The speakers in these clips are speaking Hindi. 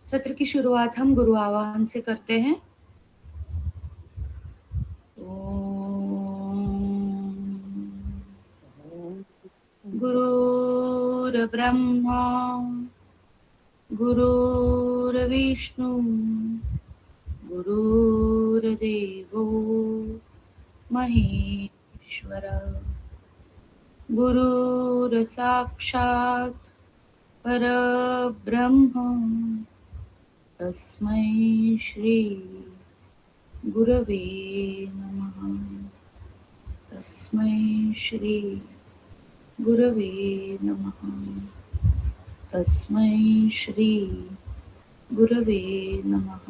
सत्र की शुरुआत हम गुरु आवाहन से करते हैं। गुरुर्ब्रह्मा गुरुर्विष्णु गुरुर्देवो महेश्वर गुरुर्साक्षात् परब्रह्म तस्मै श्री गुरवे नमः। तस्मै श्री गुरवे नमः। तस्मै श्री गुरवे नमः।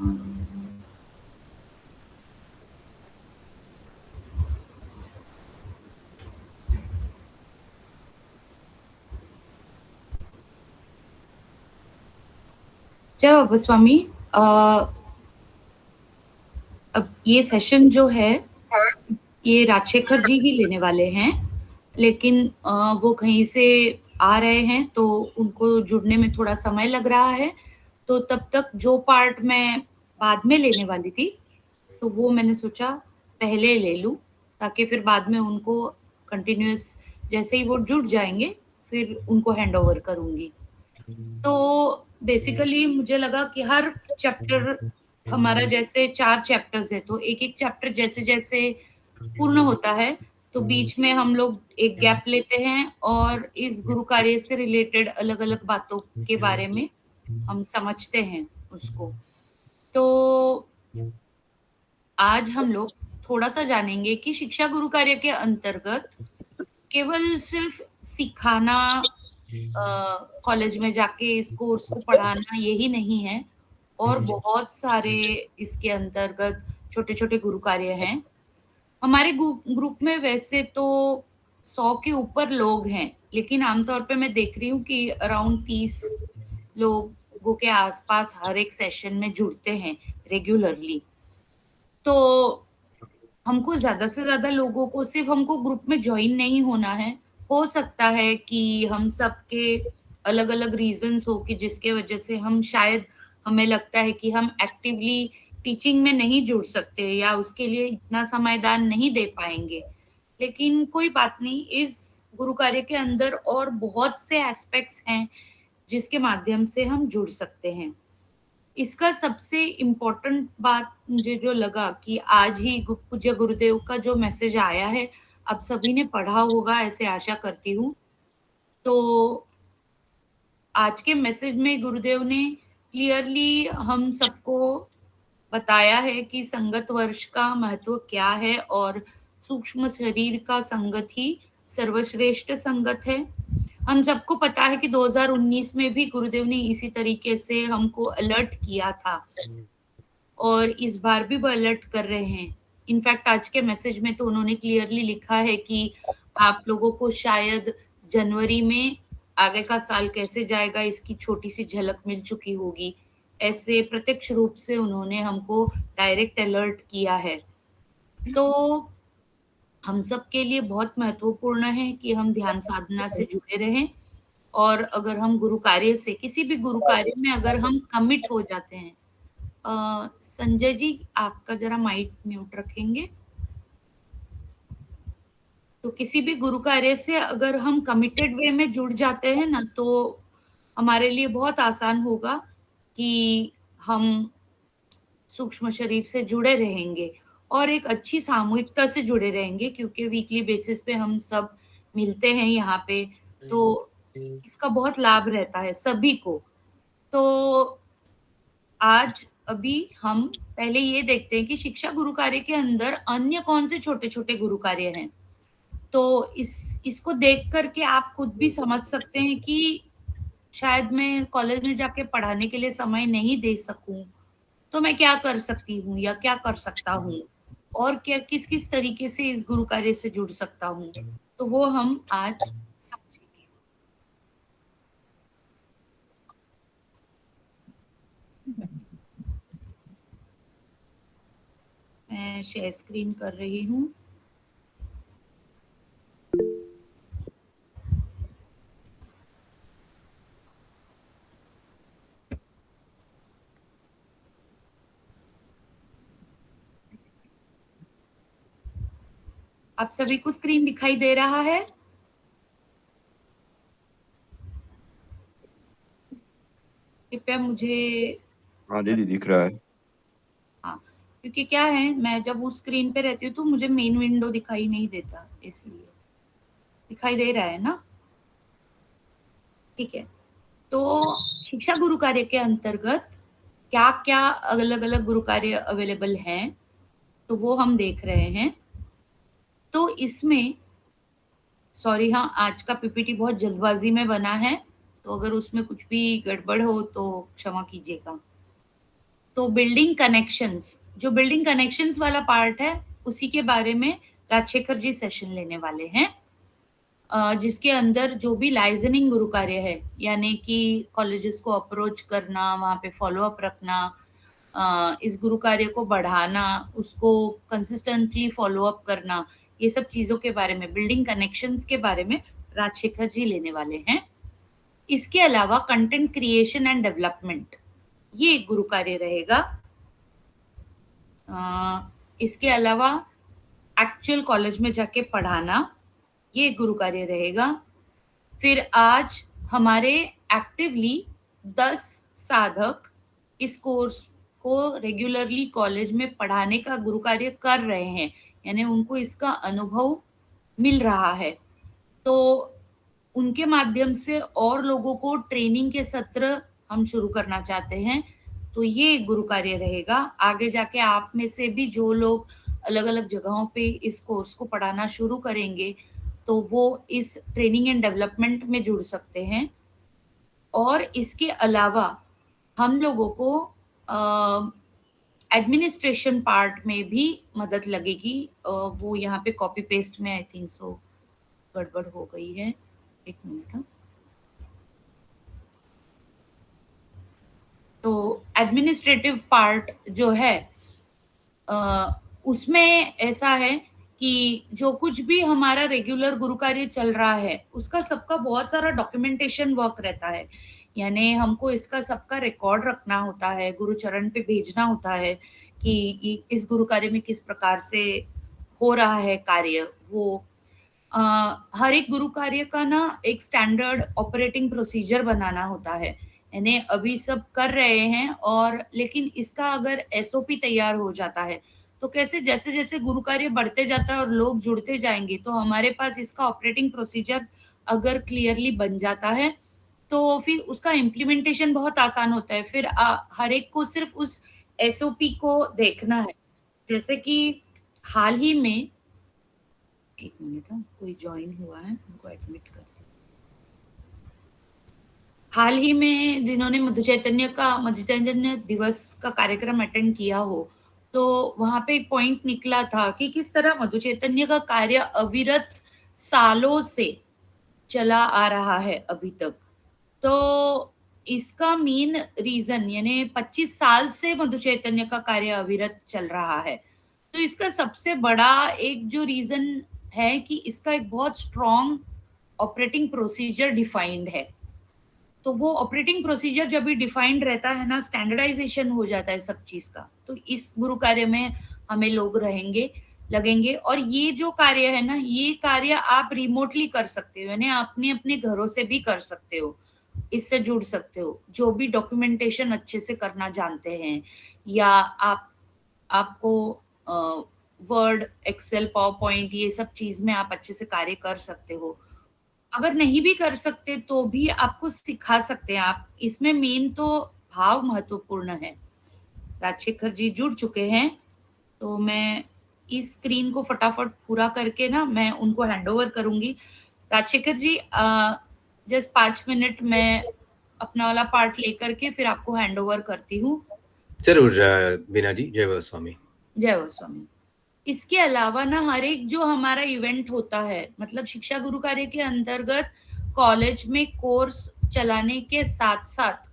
जय बाबा स्वामी। अब ये सेशन जो है ये राजशेखर जी ही लेने वाले हैं, लेकिन वो कहीं से आ रहे हैं तो उनको जुड़ने में थोड़ा समय लग रहा है। तो तब तक जो पार्ट मैं बाद में लेने वाली थी तो वो मैंने सोचा पहले ले लूं, ताकि फिर बाद में उनको कंटिन्यूअस जैसे ही वो जुड़ जाएंगे फिर उनको हैंड ओवर करूंगी। तो बेसिकली मुझे लगा कि हर चैप्टर हमारा जैसे 4 चैप्टर्स है तो एक-एक चैप्टर जैसे-जैसे पूर्ण होता है तो बीच में हम लोग एक गैप लेते हैं और इस गुरु कार्य से रिलेटेड अलग-अलग बातों के बारे में हम समझते हैं उसको। तो आज हम लोग थोड़ा-सा जानेंगे कि शिक्षा गुरु कार्य के अंतर्गत केवल सिर्फ सिखाना, कॉलेज में जाके इस कोर्स को पढ़ाना यही नहीं है और बहुत सारे इसके अंतर्गत छोटे-छोटे गुरु कार्य हैं। हमारे ग्रुप में वैसे तो 100 के ऊपर लोग हैं, लेकिन आमतौर पे मैं देख रही हूँ कि अराउंड 30 लोगों के आसपास हर एक सेशन में जुड़ते हैं रेगुलरली। तो हमको ज़्यादा से ज़्यादा लोगों को सिर्फ़ हमको ग्रुप में जॉइन नहीं होना है। हो सकता है कि हम सबके अलग-अलग रीज़न्स हो कि जिसके वज़ह से हम शायद हमें लगता है कि हम एक्टिवली टीचिंग में नहीं जुड़ सकते या उसके लिए इतना समय दान नहीं दे पाएँगे। लेकिन कोई बात नहीं, इस गुरु कार्य के अंदर और बहुत से एस्पेक्ट्स हैं, जिसके माध्यम से हम जुड़ सकते हैं। इसका सबसे इम्पोर्टेंट बात मुझे जो लगा कि आज ही पूज्य गुरुदेव का जो मैसेज आया है, आप सभी ने पढ़ा होगा ऐसे आशा करती हूँ। तो आज के मैसेज में गुरुदेव ने क्लियरली हम सबको बताया है कि संगत वर्ष का महत्व क्या है और सूक्ष्म शरीर का संगत ही सर्वश्रेष्ठ संगत है। हम सबको पता है कि 2019 में भी गुरुदेव ने इसी तरीके से हमको अलर्ट किया था और इस बार भी वो अलर्ट कर रहे हैं। इनफैक्ट आज के मैसेज में तो उन्होंने क्लियरली लिखा है कि आप लोगों को शायद जनवरी में आगे का साल कैसे जाएगा इसकी छोटी-सी झलक मिल चुकी होगी। ऐसे प्रत्यक्ष रूप से उन्होंने हमको डायरेक्ट अलर्ट किया है। तो हम सब के लिए बहुत महत्वपूर्ण है कि हम ध्यान साधना से जुड़े रहें और अगर हम गुरु कार्य से किसी भी गुरु कार्य में अगर हम कमिट हो जाते हैं। संजय जी आपका ज़रा माइक म्यूट रखेंगे? तो किसी भी गुरु कार्य से अगर हम कमिटेड वे में जुड़ जाते हैं ना, तो हमारे लिए बहुत आसान होगा कि हम सूक्ष्म शरीर से जुड़े रहेंगे और एक अच्छी सामूहिकता से जुड़े रहेंगे क्योंकि वीकली बेसिस पे हम सब मिलते हैं यहाँ पे, तो इसका बहुत लाभ रहता है सभी को। तो आज अभी हम पहले ये देखते हैं कि शिक्षा गुरु कार्य के अंदर अन्य कौन से छोटे-छोटे गुरु कार्य हैं। तो इसको देख कर के आप खुद भी समझ सकते हैं कि शायद मैं कॉलेज में जाके पढ़ाने के लिए समय नहीं दे सकूँ, तो मैं क्या कर सकती हूँ या क्या कर सकता हूँ? और क्या किस-किस तरीके से इस गुरु कार्य से जुड़ सकता हूँ? तो वो हम आज समझेंगे। मैं शेयर स्क्रीन कर रही हूँ। आप सभी को स्क्रीन दिखाई दे रहा है? कृपया मुझे हाँ दीदी दिख रहा है। हाँ, क्योंकि क्या है, मैं जब उस स्क्रीन पे रहती हूँ तो मुझे मेन विंडो दिखाई नहीं देता, इसलिए। दिखाई दे रहा है ना? ठीक है। तो शिक्षा गुरु कार्य के अंतर्गत क्या-क्या अलग-अलग गुरु कार्य अवेलेबल हैं, तो वो हम देख रहे हैं। तो इसमें सॉरी हाँ, आज का पीपीटी बहुत जल्दबाज़ी में बना है, तो अगर उसमें कुछ भी गड़बड़ हो तो क्षमा कीजिएगा। तो बिल्डिंग कनेक्शंस, जो बिल्डिंग कनेक्शंस वाला पार्ट है, उसी के बारे में राजशेखर जी सेशन लेने वाले हैं। जिसके अंदर जो भी लाइजनिंग गुरु कार्य है, यानी कि कॉलेजेस को अप्रोच करना, वहाँ पे फ़ॉलो अप रखना, इस गुरु कार्य को बढ़ाना, उसको कंसिस्टेंटली फ़ॉलो अप करना, ये सब चीज़ों के बारे में, बिल्डिंग कनेक्शंस के बारे में राजशेखर जी लेने वाले हैं। इसके अलावा कंटेंट क्रिएशन एंड डेवलपमेंट, ये एक गुरु कार्य रहेगा। इसके अलावा एक्चुअल कॉलेज में जाके पढ़ाना, ये एक गुरु कार्य रहेगा। फिर आज हमारे एक्टिवली 10 साधक इस कोर्स को रेगुलरली कॉलेज में पढ़ाने का गुरु कार्य कर रहे हैं, यानी उनको इसका अनुभव मिल रहा है। तो उनके माध्यम से और लोगों को ट्रेनिंग के सत्र हम शुरू करना चाहते हैं, तो ये एक गुरु कार्य रहेगा। आगे जाके आप में से भी जो लोग अलग-अलग जगहों पे इस कोर्स को पढ़ाना शुरू करेंगे, तो वो इस ट्रेनिंग एंड डेवलपमेंट में जुड़ सकते हैं। और इसके अलावा हम लोगों को एडमिनिस्ट्रेशन पार्ट में भी मदद लगेगी। वो यहाँ पे कॉपी पेस्ट में आई थिंक सो गड़बड़ हो गई है। एक मिनट हाँ। तो एडमिनिस्ट्रेटिव पार्ट जो है, उसमें ऐसा है कि जो कुछ भी हमारा रेगुलर गुरु कार्य चल रहा है, उसका सबका बहुत सारा डॉक्यूमेंटेशन वर्क रहता है। यानी हमको इसका सबका रिकॉर्ड रखना होता है, गुरुचरण पे भेजना होता है कि इस गुरु कार्य में किस प्रकार से हो रहा है कार्य। वो अ, हर एक गुरु कार्य का ना एक स्टैंडर्ड ऑपरेटिंग प्रोसीजर बनाना होता है। यानी अभी सब कर रहे हैं, और लेकिन इसका अगर एसओपी तैयार हो जाता है, तो कैसे जैसे-जैसे गुरु कार्य बढ़ते जाता है और लोग जुड़ते जाएँगे, तो हमारे पास इसका ऑपरेटिंग प्रोसीजर अगर क्लियरली बन जाता है, तो फिर उसका इम्प्लीमेंटेशन बहुत आसान होता है। फिर हर एक को सिर्फ़ उस एसओपी को देखना है। जैसे कि हाल ही में, 1 मिनट हाँ, कोई जॉइन हुआ है, उनको एडमिट करती हूँ। हाल ही में जिन्होंने मधु चैतन्य दिवस का कार्यक्रम अटेंड किया हो, तो वहाँ पे एक पॉइंट निकला था कि किस तरह मधु चैतन्य का कार्य अविरत सालों से चला आ रहा है अभी तक। तो इसका मेन रीज़न, यानी 25 साल से मधु चैतन्य का कार्य अविरत चल रहा है। तो इसका सबसे बड़ा एक जो रीज़न है कि इसका एक बहुत स्ट्रॉन्ग ऑपरेटिंग प्रोसीजर डिफाइंड है। तो वो ऑपरेटिंग प्रोसीजर जब भी डिफाइंड रहता है ना, स्टैंडर्डाइजेशन हो जाता है सब चीज़ का। तो इस गुरु कार्य में हमें लोग लगेंगे, और ये जो कार्य है ना, ये कार्य आप रिमोटली कर सकते हो, यानी अपने अपने घरों से भी कर सकते हो, इससे जुड़ सकते हो। जो भी डॉक्यूमेंटेशन अच्छे से करना जानते हैं, या आपको वर्ड, एक्सेल, पावर पॉइंट, ये सब चीज़ में आप अच्छे से कार्य कर सकते हो। अगर नहीं भी कर सकते तो भी आपको सिखा सकते हैं आप। इसमें मेन तो भाव महत्वपूर्ण है। राजशेखर जी जुड़ चुके हैं, तो मैं इस स्क्रीन को फटाफट पूरा करके ना मैं उनको हैंडओवर करूँगी। राजशेखर जी जस्ट 5 मिनट मैं अपना वाला पार्ट लेकर के फिर आपको हैंडओवर करती हूँ। ज़रूर बीना जी, जय वह स्वामी। जय हो स्वामी। इसके अलावा ना हर एक जो हमारा इवेंट होता है, मतलब शिक्षा गुरु कार्य के अंतर्गत कॉलेज में कोर्स चलाने के साथ-साथ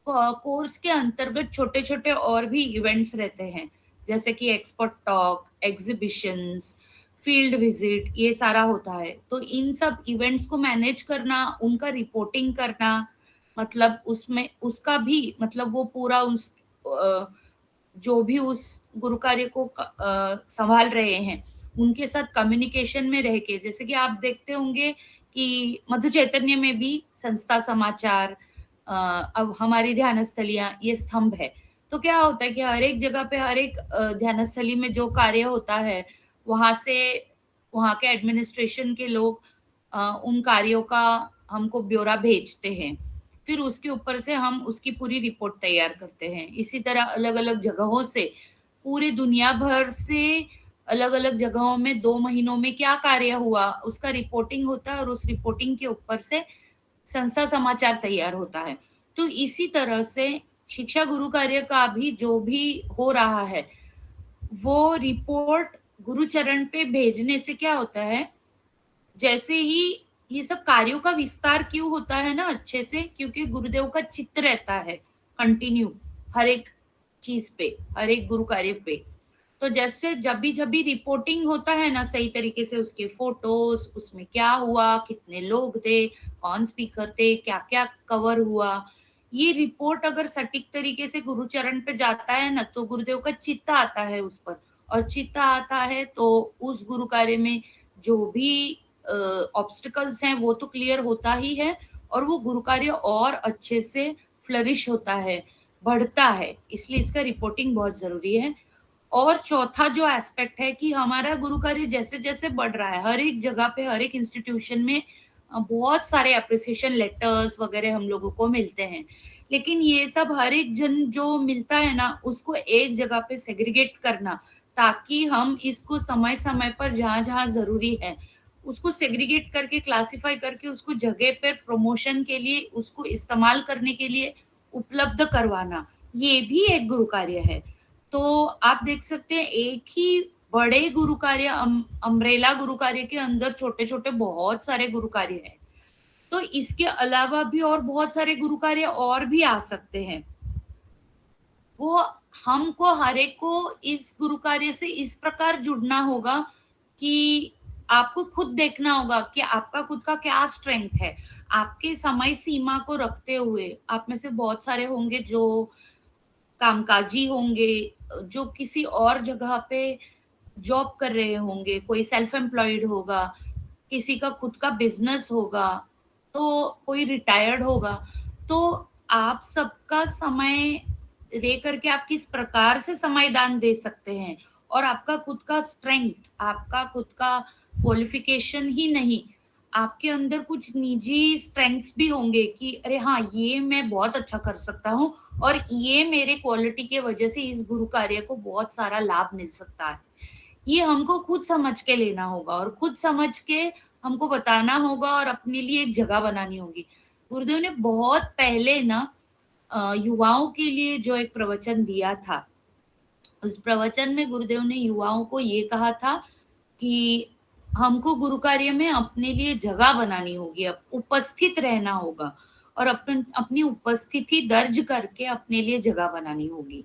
कोर्स के अंतर्गत छोटे-छोटे और भी इवेंट्स रहते हैं, जैसे कि expert talk, exhibitions, field visit, ये सारा होता है। तो इन सब इवेंट्स को मैनेज करना, उनका रिपोर्टिंग करना, मतलब उसमें उसका भी मतलब वो पूरा जो भी उस गुरु कार्य को सँभाल रहे हैं, उनके साथ कम्युनिकेशन में रह के, जैसे कि आप देखते होंगे कि मधु चैतन्य में भी संस्था समाचार, अब हमारी ध्यानस्थलियां, ये स्तंभ है। तो क्या होता है कि हर एक जगह पे, हर एक ध्यानस्थली में जो कार्य होता है, वहां से वहां के एडमिनिस्ट्रेशन के लोग उन कार्यों का हमको ब्यौरा भेजते हैं। फिर उसके ऊपर से हम उसकी पूरी रिपोर्ट तैयार करते हैं। इसी तरह अलग अलग जगहों से, पूरे दुनिया भर से अलग अलग जगहों में 2 महीनों में क्या कार्य हुआ, उसका रिपोर्टिंग होता है और उस रिपोर्टिंग के ऊपर से संस्था समाचार तैयार होता है। तो इसी तरह से शिक्षा गुरु कार्य का भी जो भी हो रहा है, वो रिपोर्ट गुरुचरण पे भेजने से क्या होता है, जैसे ही ये सब कार्यों का विस्तार क्यों होता है ना अच्छे से, क्योंकि गुरुदेव का चित्त रहता है कंटिन्यू हर एक चीज पे, हर एक गुरु कार्य पे। तो जैसे जब भी रिपोर्टिंग होता है ना सही तरीके से, उसके फोटोज, उसमें क्या हुआ, कितने लोग थे, कौन स्पीकर थे, क्या क्या कवर हुआ, ये रिपोर्ट अगर सटीक तरीके से गुरुचरण पे जाता है ना, तो गुरुदेव का चित्त आता है उस पर, और चित्त आता है तो उस गुरु कार्य में जो भी ऑब्स्टिकल्स हैं वो तो क्लियर होता ही है, और वो गुरु कार्य और अच्छे से फ्लरिश होता है, बढ़ता है। इसलिए इसका रिपोर्टिंग बहुत जरूरी है। और चौथा जो एस्पेक्ट है कि हमारा गुरु कार्य जैसे जैसे बढ़ रहा है, हर एक जगह पे, हर एक इंस्टीट्यूशन में बहुत सारे अप्रिसिएशन लेटर्स वगैरह हम लोगों को मिलते हैं, लेकिन ये सब हर एक जन जो मिलता है ना, उसको एक जगह पे सेग्रीगेट करना, ताकि हम इसको समय समय पर जहां जहां जरूरी है उसको सेग्रीगेट करके, क्लासिफाई करके, उसको जगह पर प्रमोशन के लिए, उसको इस्तेमाल करने के लिए उपलब्ध करवाना, ये भी एक गुरु कार्य है। तो आप देख सकते हैं एक ही बड़े गुरु कार्य, अम्ब्रेला गुरु कार्य के अंदर छोटे छोटे बहुत सारे गुरु कार्य हैं। तो इसके अलावा भी और बहुत सारे गुरु कार्य और भी आ सकते हैं। वो हमको हर एक को इस गुरु कार्य से इस प्रकार जुड़ना होगा कि आपको खुद देखना होगा कि आपका खुद का क्या स्ट्रेंथ है। आपके समय सीमा को रखते हुए, आप में से बहुत सारे होंगे जो कामकाजी होंगे, जो किसी और जगह पे जॉब कर रहे होंगे, कोई सेल्फ एम्प्लॉयड होगा, किसी का खुद का बिजनेस होगा, तो कोई रिटायर्ड होगा। तो आप सबका समय दे करके आप किस प्रकार से समय दान दे सकते हैं, और आपका खुद का स्ट्रेंथ, आपका खुद का क्वालिफिकेशन ही नहीं, आपके अंदर कुछ निजी स्ट्रेंथ्स भी होंगे कि अरे हाँ, ये मैं बहुत अच्छा कर सकता हूँ, और ये मेरे क्वालिटी के वजह से इस गुरु कार्य को बहुत सारा लाभ मिल सकता है। ये हमको खुद समझ के लेना होगा, और खुद समझ के हमको बताना होगा, और अपने लिए एक जगह बनानी होगी। गुरुदेव ने बहुत पहले ना युवाओं के लिए जो एक प्रवचन दिया था, उस प्रवचन में गुरुदेव ने युवाओं को ये कहा था कि हमको गुरु कार्य में अपने लिए जगह बनानी होगी, उपस्थित रहना होगा, और अपनी उपस्थिति दर्ज करके अपने लिए जगह बनानी होगी।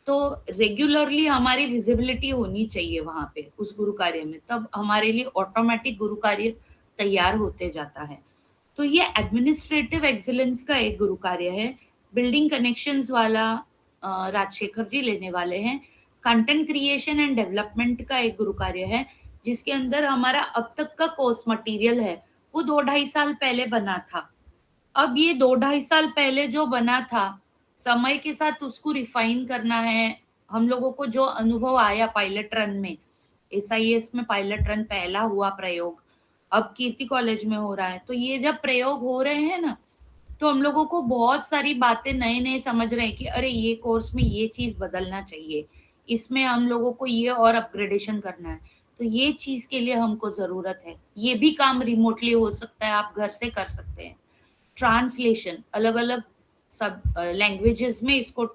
तो रेगुलरली हमारी विजिबिलिटी होनी चाहिए वहां पे उस गुरु कार्य में, तब हमारे लिए ऑटोमेटिक गुरु कार्य तैयार होते जाता है। तो ये एडमिनिस्ट्रेटिव एक्सीलेंस का एक गुरु कार्य है। बिल्डिंग कनेक्शंस वाला राजशेखर जी लेने वाले हैं। कंटेंट क्रिएशन एंड डेवलपमेंट का एक गुरु कार्य है, जिसके अंदर हमारा अब तक का कोर्स मटेरियल है वो 2-2.5 साल पहले बना था। अब ये 2-2.5 साल पहले जो बना था, समय के साथ उसको रिफाइन करना है। हम लोगों को जो अनुभव आया पायलट रन में, एसआईएस में पायलट रन पहला हुआ प्रयोग, अब कीर्ति कॉलेज में हो रहा है। तो ये जब प्रयोग हो रहे हैं ना, तो हम लोगों को बहुत सारी बातें नए नए समझ रहे हैं कि अरे ये कोर्स में ये चीज बदलना चाहिए, इसमें हम लोगों को ये और अपग्रेडेशन करना है। तो ये चीज के लिए हमको जरूरत है। ये भी काम रिमोटली हो सकता है, आप घर से कर सकते हैं। ट्रांसलेशन, अलग अलग सब लैंग्वेजेस में इसको,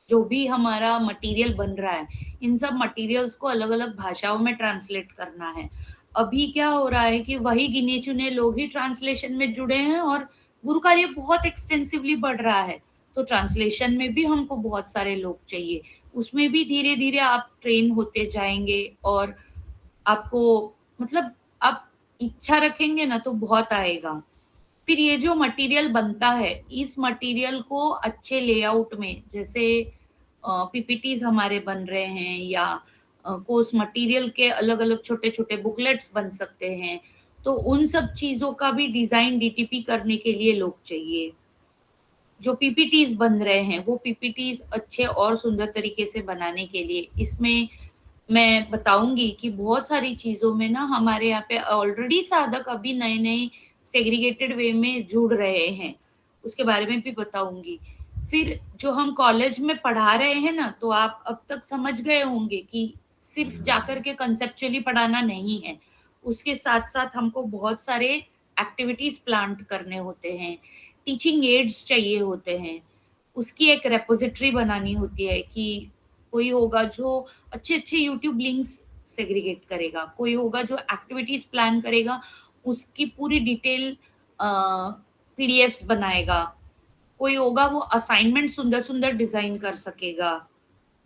जो भी हमारा मटेरियल बन रहा है, इन सब मटेरियल्स को अलग अलग भाषाओं में ट्रांसलेट करना है। अभी क्या हो रहा है कि वही गिने चुने लोग ही ट्रांसलेशन में जुड़े हैं, और गुरु कार्य बहुत एक्सटेंसिवली बढ़ रहा है। तो ट्रांसलेशन में भी हमको बहुत सारे लोग चाहिए। उसमें भी धीरे धीरे आप ट्रेन होते जाएंगे, और आपको मतलब आप इच्छा रखेंगे ना तो बहुत आएगा। फिर ये जो मटेरियल बनता है, इस मटेरियल को अच्छे लेआउट में, जैसे पीपीटीज हमारे बन रहे हैं, या कोर्स मटेरियल के अलग-अलग छोटे-छोटे बुकलेट्स बन सकते हैं। तो उन सब चीज़ों का भी डिज़ाइन डीटीपी करने के लिए लोग चाहिए। जो पीपीटीज़ बन रहे हैं, वो पीपीटीज़ अच्छे और सुंदर तरीके से बनाने के लिए इसमें मैं बताऊँगी कि बहुत सारी चीज़ों में ना हमारे यहाँ पे ऑलरेडी साधक अभी नए-नए सेग्रीगेटेड वे में जुड़ रहे हैं, उसके बारे में भी बताऊँगी। फिर जो हम कॉलेज में पढ़ा रहे हैं ना, तो आप अब तक समझ गए होंगे कि सिर्फ़ जाकर के कंसेप्चुअली पढ़ाना नहीं है, उसके साथ-साथ हमको बहुत सारे एक्टिविटीज़ प्लान करने होते हैं, टीचिंग एड्स चाहिए होते हैं, उसकी एक रिपॉज़िटरी बनानी होती है कि कोई होगा जो अच्छे-अच्छे यूट्यूब लिंक्स सेग्रीगेट करेगा, कोई होगा जो एक्टिविटीज़ प्लान करेगा, उसकी पूरी डिटेल पीडीएफ्स बनाएगा, कोई होगा वो असाइनमेंट सुंदर-सुंदर डिज़ाइन कर सकेगा।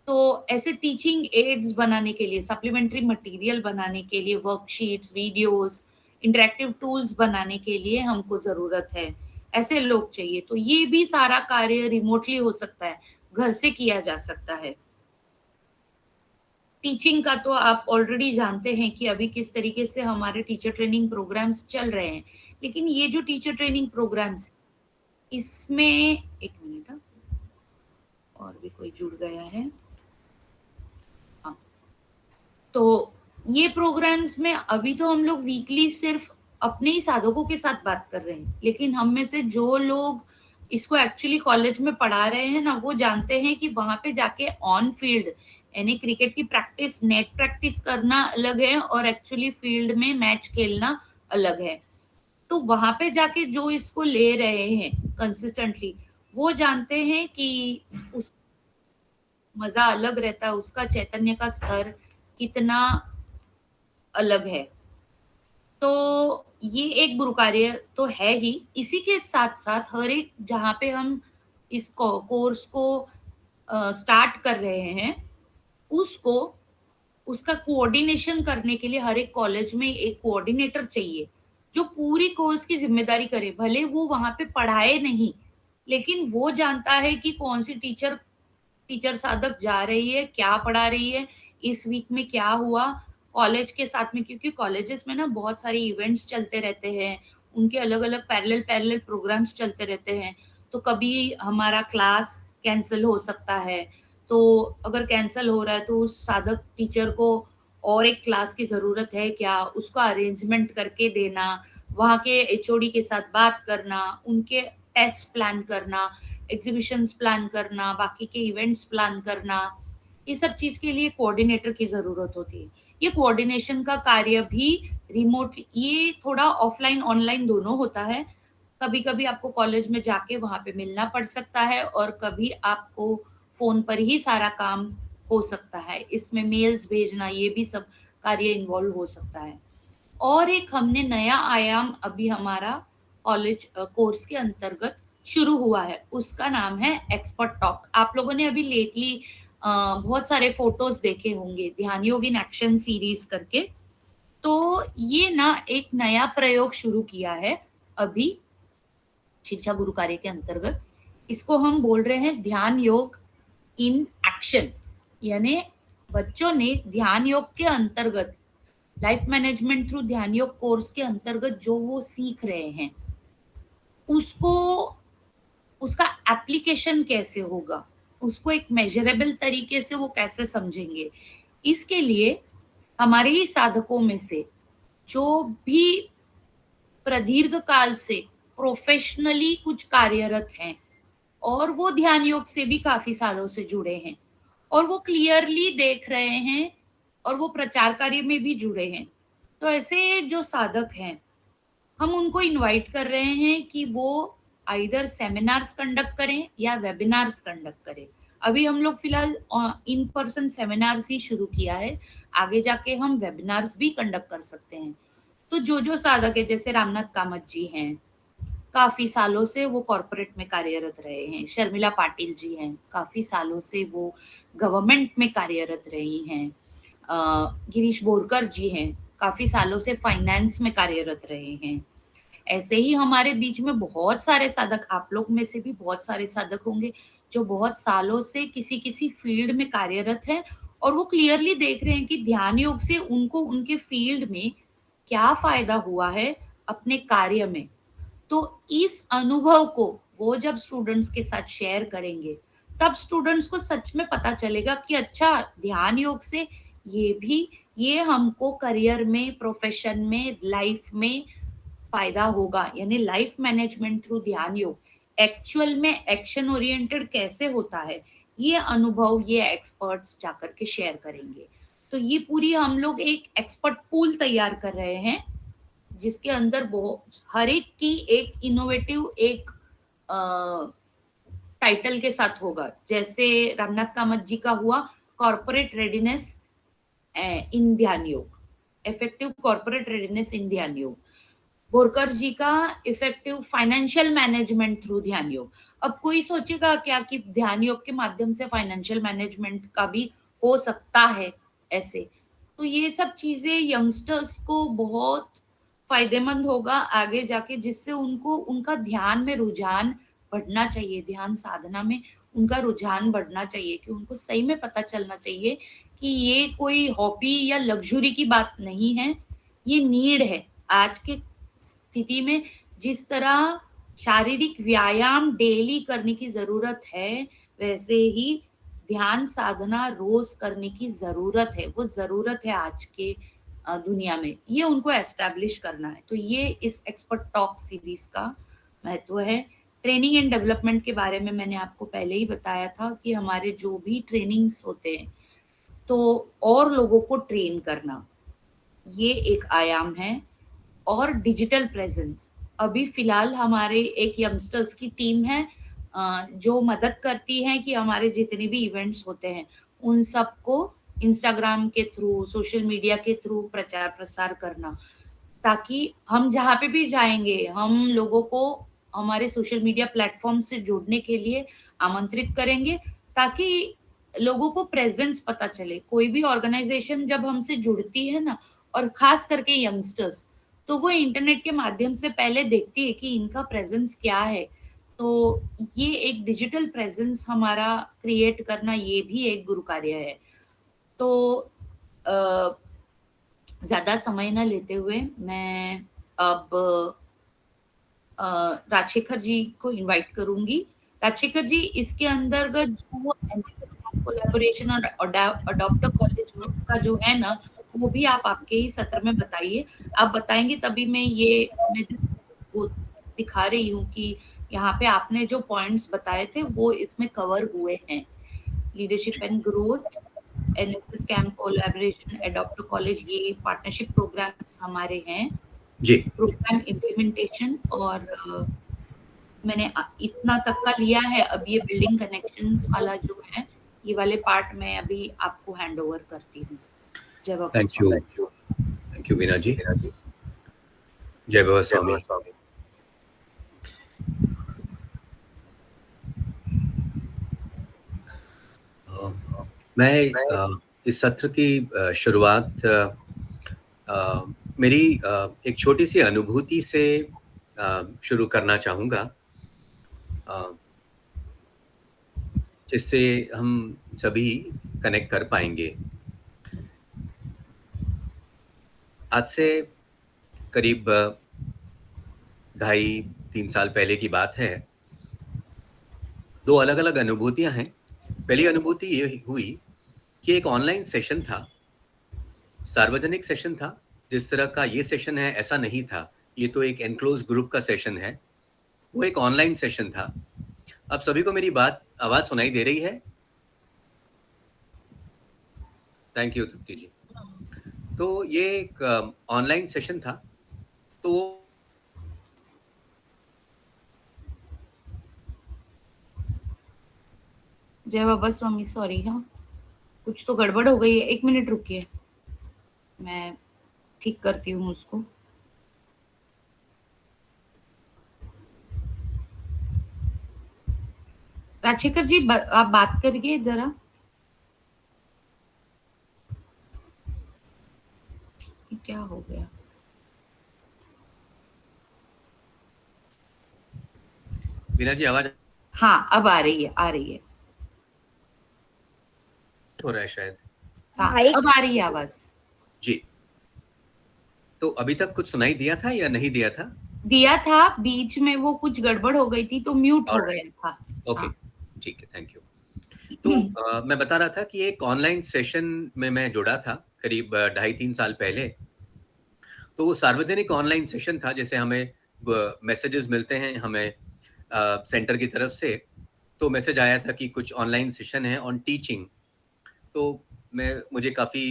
तो ऐसे टीचिंग एड्स बनाने के लिए, सप्लीमेंट्री मटेरियल बनाने के लिए, वर्कशीट्स, वीडियोज़, इंटरैक्टिव टूल्स बनाने के लिए हमको ज़रूरत है। ऐसे लोग चाहिए, तो ये भी सारा कार्य रिमोटली हो सकता है, घर से किया जा सकता है। टीचिंग का तो आप ऑलरेडी जानते हैं कि अभी किस तरीके से हमारे टीचर ट्रेनिंग प्रोग्राम्स चल रहे हैं। लेकिन ये जो टीचर ट्रेनिंग प्रोग्राम्स, इसमें एक मिनट और भी कोई जुड़ गया है। हाँ, तो ये प्रोग्राम्स में अभी तो हम लोग वीकली सिर्फ अपने ही साधकों के साथ बात कर रहे हैं, लेकिन हम में से जो लोग इसको एक्चुअली कॉलेज में पढ़ा रहे हैं ना, वो जानते हैं कि वहाँ पे जाके ऑन फील्ड यानी क्रिकेट की प्रैक्टिस, नेट प्रैक्टिस करना अलग है और एक्चुअली फील्ड में मैच खेलना अलग है। तो वहाँ पे जाके जो इसको ले रहे हैं कंसिस्टेंटली, वो जानते हैं कि उस मज़ा अलग रहता है, उसका चैतन्य का स्तर कितना अलग है। तो ये एक गुरु कार्य तो है ही, इसी के साथ-साथ हर एक जहाँ पे हम इस कोर्स को स्टार्ट कर रहे हैं, उसको उसका कोऑर्डिनेशन करने के लिए हर एक कॉलेज में एक कोऑर्डिनेटर चाहिए, जो पूरी कोर्स की ज़िम्मेदारी करे। भले वो वहाँ पे पढ़ाए नहीं, लेकिन वो जानता है कि कौन-सी टीचर टीचर साधक जा रही है, क्या पढ़ा रही है, इस वीक में क्या हुआ, कॉलेज के साथ में क्योंकि कॉलेजेस में ना बहुत सारे इवेंट्स चलते रहते हैं, उनके अलग-अलग पैरेलल पैरेलल प्रोग्राम्स चलते रहते हैं। तो कभी हमारा क्लास कैंसल हो सकता है, तो अगर कैंसल हो रहा है तो उस साधक टीचर को और एक क्लास की ज़रूरत है क्या, उसका अरेंजमेंट करके देना, वहाँ के एचओडी के साथ बात करना, उनके टेस्ट प्लान करना, एग्ज़िबिशन्स प्लान करना, बाकी के इवेंट्स प्लान करना, ये सब चीज़ के लिए कोऑर्डिनेटर की ज़रूरत होती है। ये कोऑर्डिनेशन का कार्य भी रिमोट ये थोड़ा ऑफ़लाइन, ऑनलाइन दोनों होता है। कभी-कभी आपको कॉलेज में जाके वहाँ पे मिलना पड़ सकता है और कभी आपको फ़ोन पर ही सारा काम हो सकता है। इसमें मेल्स भेजना, ये भी सब कार्य इन्वॉल्व हो सकता है। और एक हमने नया आयाम अभी हमारा कॉलेज कोर्स के अंतर्गत शुरू हुआ है, उसका नाम है एक्सपर्ट टॉक। आप लोगों ने अभी लेटली बहुत सारे फ़ोटोज़ देखे होंगे, ध्यान योग इन एक्शन सीरीज़ करके। तो ये ना एक नया प्रयोग शुरू किया है अभी शिक्षा गुरु कार्य के अंतर्गत। इसको हम बोल रहे हैं ध्यान योग इन एक्शन, यानी बच्चों ने ध्यान योग के अंतर्गत लाइफ मैनेजमेंट थ्रू ध्यान योग कोर्स के अंतर्गत जो वो सीख रहे हैं, उसको उसका एप्लीकेशन कैसे होगा, उसको एक मेजरेबल तरीके से वो कैसे समझेंगे। इसके लिए हमारे ही साधकों में से जो भी प्रदीर्घ काल से प्रोफेशनली कुछ कार्यरत हैं और वो ध्यान योग से भी काफ़ी सालों से जुड़े हैं और वो क्लियरली देख रहे हैं और वो प्रचार कार्य में भी जुड़े हैं। तो ऐसे जो साधक हैं, हम उनको इनवाइट कर रहे हैं कि वो आइदर सेमिनार्स कंडक्ट करें या वेबिनार्स कंडक्ट करें। अभी हम लोग फिलहाल इन पर्सन सेमिनार्स ही शुरू किया है, आगे जाके हम वेबिनार्स भी कंडक्ट कर सकते हैं। तो जो साधक है, जैसे रामनाथ कामत जी हैं, काफ़ी सालों से वो कॉर्पोरेट में कार्यरत रहे हैं। शर्मिला पाटिल जी हैं, काफ़ी सालों से वो गवर्नमेंट में कार्यरत रही हैं। गिरीश बोरकर जी हैं, काफ़ी सालों से फाइनेंस में कार्यरत रहे हैं। ऐसे ही हमारे बीच में बहुत सारे साधक, आप लोग में से भी बहुत सारे साधक होंगे, जो बहुत सालों से किसी-किसी फील्ड में कार्यरत हैं और वो क्लियरली देख रहे हैं कि ध्यान योग से उनको उनके फील्ड में क्या फायदा हुआ है अपने कार्य में। तो इस अनुभव को वो जब स्टूडेंट्स के साथ शेयर करेंगे, तब स्टूडेंट्स को सच में पता चलेगा कि अच्छा, ध्यान योग से ये हमको करियर में, प्रोफेशन में, लाइफ में फायदा होगा। यानी लाइफ मैनेजमेंट थ्रू ध्यान योग एक्चुअल में एक्शन ओरिएंटेड कैसे होता है, ये अनुभव ये एक्सपर्ट्स जाकर के शेयर करेंगे। तो ये पूरी हम लोग एक एक्सपर्ट पूल तैयार कर रहे हैं, जिसके अंदर बहुत हर एक की एक इनोवेटिव एक टाइटल के साथ होगा। जैसे रामनाथ कामत जी का हुआ कॉर्पोरेट रेडीनेस इन ध्यान योग, इफेक्टिव कॉर्पोरेट रेडीनेस इन ध्यान योग। बोरकर जी का इफेक्टिव फाइनेंशियल मैनेजमेंट थ्रू ध्यान योग। अब कोई सोचेगा क्या कि ध्यान योग के माध्यम से फाइनेंशियल मैनेजमेंट का भी हो सकता है ऐसे। तो ये सब चीजें यंगस्टर्स को बहुत फायदेमंद होगा आगे जाके, जिससे उनको उनका ध्यान में रुझान बढ़ना चाहिए, ध्यान साधना में उनका रुझान बढ़ना चाहिए, कि उनको सही में पता चलना चाहिए कि ये कोई हॉबी या लग्जरी की बात नहीं है, ये नीड है। आज के स्थिति में जिस तरह शारीरिक व्यायाम डेली करने की जरूरत है, वैसे ही ध्यान साधना रोज करने की जरूरत है। वो जरूरत है आज के दुनिया में, ये उनको एस्टैब्लिश करना है। तो ये इस एक्सपर्ट टॉक सीरीज का महत्व है। ट्रेनिंग एंड डेवलपमेंट के बारे में मैंने आपको पहले ही बताया था कि हमारे जो भी ट्रेनिंग्स होते हैं, तो और लोगों को ट्रेन करना, ये एक आयाम है। और डिजिटल प्रेजेंस, अभी फिलहाल हमारे एक यंगस्टर्स की टीम है जो मदद करती है कि हमारे जितने भी इवेंट्स होते हैं उन सबको इंस्टाग्राम के थ्रू, सोशल मीडिया के थ्रू प्रचार प्रसार करना, ताकि हम जहाँ पे भी जाएंगे हम लोगों को हमारे सोशल मीडिया प्लेटफॉर्म से जुड़ने के लिए आमंत्रित करेंगे, ताकि लोगों को प्रेजेंस पता चले। कोई भी ऑर्गेनाइजेशन जब हमसे जुड़ती है ना, और खास करके यंगस्टर्स, तो वो इंटरनेट के माध्यम से पहले देखती है कि इनका प्रेजेंस क्या है। तो ये एक डिजिटल प्रेजेंस हमारा क्रिएट करना, ये भी एक गुरु कार्य है। तो ज्यादा समय ना लेते हुए मैं अब राजशेखर जी को इनवाइट करूंगी। राजशेखर जी, इसके अंतर्गत जो कोलैबोरेशन और अडॉप्टर कॉलेज का जो है ना, वो भी आप आपके ही सत्र में बताइए। आप बताएंगे तभी मैं वो दिखा रही हूँ कि यहाँ पे आपने जो पॉइंट्स बताए थे वो इसमें कवर हुए हैं। Leadership and growth, NSS camp collaboration, adopter college, ये पार्टनरशिप प्रोग्राम्स हमारे हैं जी। Programme implementation. और मैंने इतना तक का लिया है। अब ये बिल्डिंग कनेक्शंस वाला जो है, ये वाले पार्ट मैं अभी आपको हैंड ओवर करती हूँ। जय बाबा थैंक यू वीना जी। जय बाबा स्वामी। मैं इस सत्र की शुरुआत मेरी एक छोटी सी अनुभूति से शुरू करना चाहूँगा, जिससे हम सभी कनेक्ट कर पाएंगे। आज से करीब 2.5-3 साल पहले की बात है। 2 अलग-अलग अनुभूतियां हैं। पहली अनुभूति ये हुई कि एक ऑनलाइन सेशन था, सार्वजनिक सेशन था। जिस तरह का ये सेशन है ऐसा नहीं था, ये तो एक एनक्लोज ग्रुप का सेशन है। वो एक ऑनलाइन सेशन था। अब सभी को मेरी आवाज सुनाई दे रही है? थैंक यू तृप्ति जी। तो ये एक ऑनलाइन सेशन था। तो जय बाबा स्वामी, सॉरी, हाँ कुछ तो गड़बड़ हो गई है। 1 मिनट रुकिए, मैं ठीक करती हूँ उसको। राजशेखर जी, आप बात करिए जरा। क्या हो गया? वीना जी आवाज हाँ, अब आ रही है, आ रही है। हो रहा है शायद। हाँ, माइक अब आ रही है आवाज। जी। तो अभी तक कुछ सुनाई दिया था या नहीं दिया था? दिया था, बीच में वो कुछ गड़बड़ हो गई थी तो म्यूट हो ऑलराइट, गया था। ओके, हाँ। ठीक है, थैंक यू। तो मैं बता रहा था कि एक ऑनलाइन सेशन में मैं जुड़ा था करीब 2.5-3 साल पहले। तो वो सार्वजनिक ऑनलाइन सेशन था, जैसे हमें मैसेजेस मिलते हैं हमें सेंटर की तरफ से। तो मैसेज आया था कि कुछ ऑनलाइन सेशन है ऑन टीचिंग। तो मुझे काफ़ी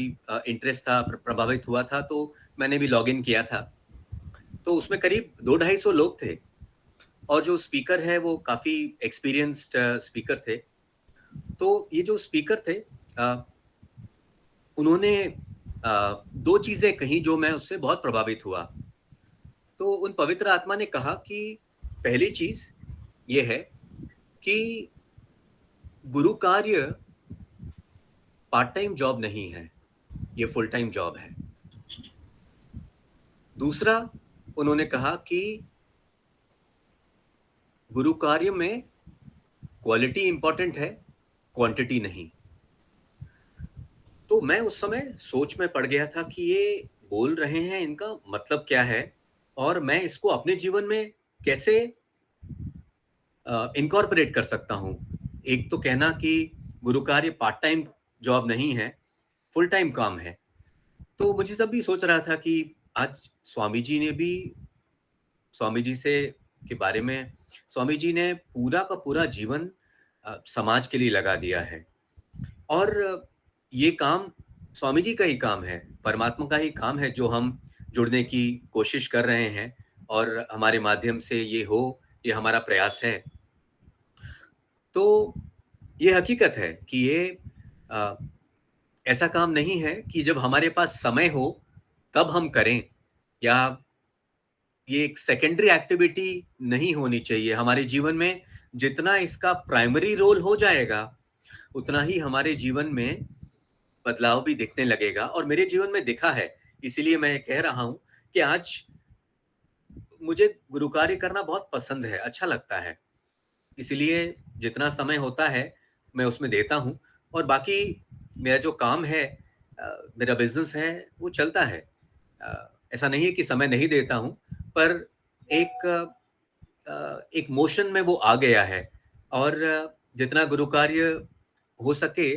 इंटरेस्ट था, प्रभावित हुआ था, तो मैंने भी लॉगिन किया था। तो उसमें करीब 200-250 लोग थे और जो स्पीकर है वो काफ़ी एक्सपीरियंस्ड स्पीकर थे। तो ये जो स्पीकर थे उन्होंने 2 चीज़ें कहीं जो मैं उससे बहुत प्रभावित हुआ। तो उन पवित्र आत्मा ने कहा कि पहली चीज़ ये है कि गुरु कार्य पार्ट टाइम जॉब नहीं है, ये फुल टाइम जॉब है। दूसरा, उन्होंने कहा कि गुरु कार्य में क्वालिटी इंपॉर्टेंट है, क्वांटिटी नहीं। तो मैं उस समय सोच में पड़ गया था कि ये बोल रहे हैं, इनका मतलब क्या है और मैं इसको अपने जीवन में कैसे इनकॉर्पोरेट कर सकता हूँ। एक तो कहना कि गुरु कार्य पार्ट टाइम जॉब नहीं है, फुल टाइम काम है। तो मुझे तब भी सोच रहा था कि आज स्वामी जी ने भी, स्वामी जी से के बारे में, स्वामी जी ने पूरा का पूरा जीवन समाज के लिए लगा दिया है और ये काम स्वामी जी का ही काम है, परमात्मा का ही काम है जो हम जुड़ने की कोशिश कर रहे हैं और हमारे माध्यम से ये हो, ये हमारा प्रयास है। तो ये हकीकत है कि ये अ, ऐसा काम नहीं है कि जब हमारे पास समय हो तब हम करें, या ये एक सेकेंडरी एक्टिविटी नहीं होनी चाहिए हमारे जीवन में। जितना इसका प्राइमरी रोल हो जाएगा उतना ही हमारे जीवन में बदलाव भी दिखने लगेगा और मेरे जीवन में दिखा है। इसीलिए मैं कह रहा हूं कि आज मुझे गुरु कार्य करना बहुत पसंद है, अच्छा लगता है। इसलिए जितना समय होता है मैं उसमें देता हूँ और बाकी मेरा जो काम है, मेरा बिजनेस है, वो चलता है। ऐसा नहीं है कि समय नहीं देता हूँ, पर एक मोशन में वो आ गया है और जितना गुरु कार्य हो सके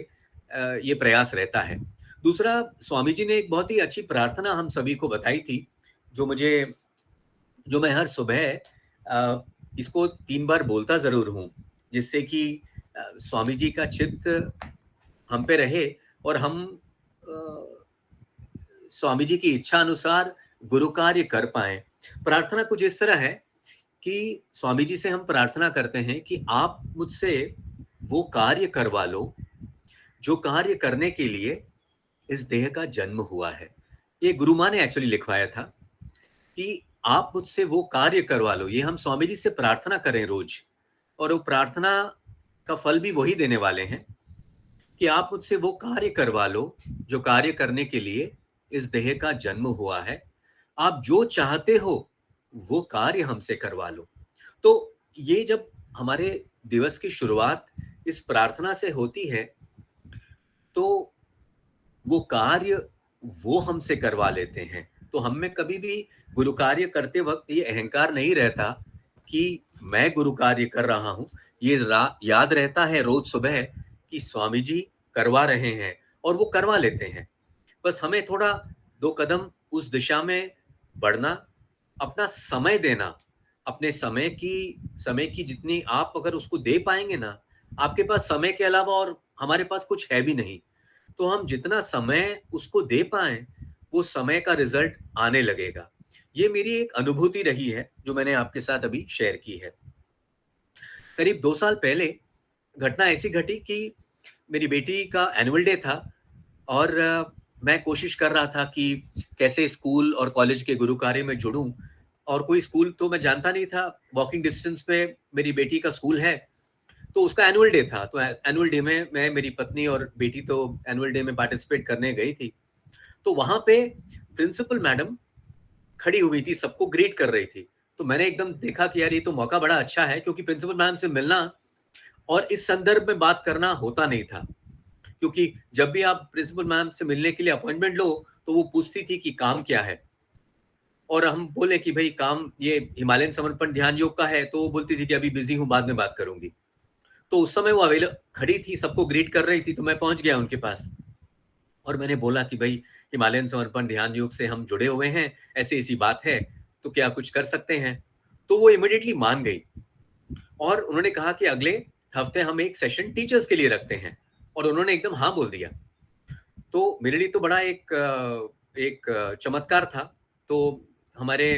ये प्रयास रहता है। दूसरा, स्वामी जी ने एक बहुत ही अच्छी प्रार्थना हम सभी को बताई थी, जो मैं हर सुबह इसको 3 बार बोलता ज़रूर हूँ, जिससे कि स्वामी जी का चित्त हम पे रहे और हम स्वामी जी की इच्छा अनुसार गुरु कार्य कर पाएँ। प्रार्थना कुछ इस तरह है कि स्वामी जी से हम प्रार्थना करते हैं कि आप मुझसे वो कार्य करवा लो, जो कार्य करने के लिए इस देह का जन्म हुआ है। ये गुरु माँ ने एक्चुअली लिखवाया था कि आप मुझसे वो कार्य करवा लो। ये हम स्वामी जी से प्रार्थना करें रोज और वो प्रार्थना का फल भी वही देने वाले हैं कि आप मुझसे वो कार्य करवा लो, जो कार्य करने के लिए इस देह का जन्म हुआ है। आप जो चाहते हो वो कार्य हमसे करवा लो। तो ये जब हमारे दिवस की शुरुआत इस प्रार्थना से होती है तो वो कार्य वो हमसे करवा लेते हैं। तो हम में कभी भी गुरु कार्य करते वक्त ये अहंकार नहीं रहता कि मैं गुरु कार्य कर रहा हूँ। ये याद रहता है रोज सुबह कि स्वामी जी करवा रहे हैं और वो करवा लेते हैं। बस हमें थोड़ा 2 कदम उस दिशा में बढ़ना, अपना समय देना, अपने समय की जितनी आप अगर उसको दे पाएँगे ना, आपके पास समय के अलावा और हमारे पास कुछ है भी नहीं। तो हम जितना समय उसको दे पाएँ, वो समय का रिज़ल्ट आने लगेगा। ये मेरी एक अनुभूति रही है, जो मैंने आपके साथ अभी शेयर की है। करीब 2 साल पहले घटना ऐसी घटी कि मेरी बेटी का एनुअल डे था और मैं कोशिश कर रहा था कि कैसे स्कूल और कॉलेज के गुरु कार्य में जुड़ूं और कोई स्कूल तो मैं जानता नहीं था। वॉकिंग डिस्टेंस पे मेरी बेटी का स्कूल है, तो उसका एनुअल डे था। तो एनुअल डे में मैं, मेरी पत्नी और बेटी तो एनुअल डे में पार्टिसिपेट करने गई थी। तो वहां पे प्रिंसिपल मैडम खड़ी हुई थी, सबको ग्रीट कर रही थी। तो मैंने एकदम देखा कि यार ये तो मौका बड़ा अच्छा है, क्योंकि प्रिंसिपल मैम से मिलना और इस संदर्भ में बात करना होता नहीं था। क्योंकि जब भी आप प्रिंसिपल मैम से मिलने के लिए अपॉइंटमेंट लो तो वो पूछती थी कि काम क्या है, और हम बोले कि भाई काम ये हिमालयन समर्पण ध्यान योग का है, तो वो बोलती थी कि अभी बिजी हूँ, बाद में बात करूंगी। तो उस समय वो अवेलेबल खड़ी थी, सबको ग्रीट कर रही थी, तो मैं पहुंच गया उनके पास और मैंने बोला कि भाई हिमालयन समर्पण ध्यान योग से हम जुड़े हुए हैं, ऐसी ऐसी बात है, तो क्या कुछ कर सकते हैं? तो वो इमिडिएटली मान गई और उन्होंने कहा कि अगले हफ्ते हम एक सेशन टीचर्स के लिए रखते हैं, और उन्होंने एकदम हाँ बोल दिया। तो मेरे लिए तो बड़ा एक चमत्कार था। तो हमारे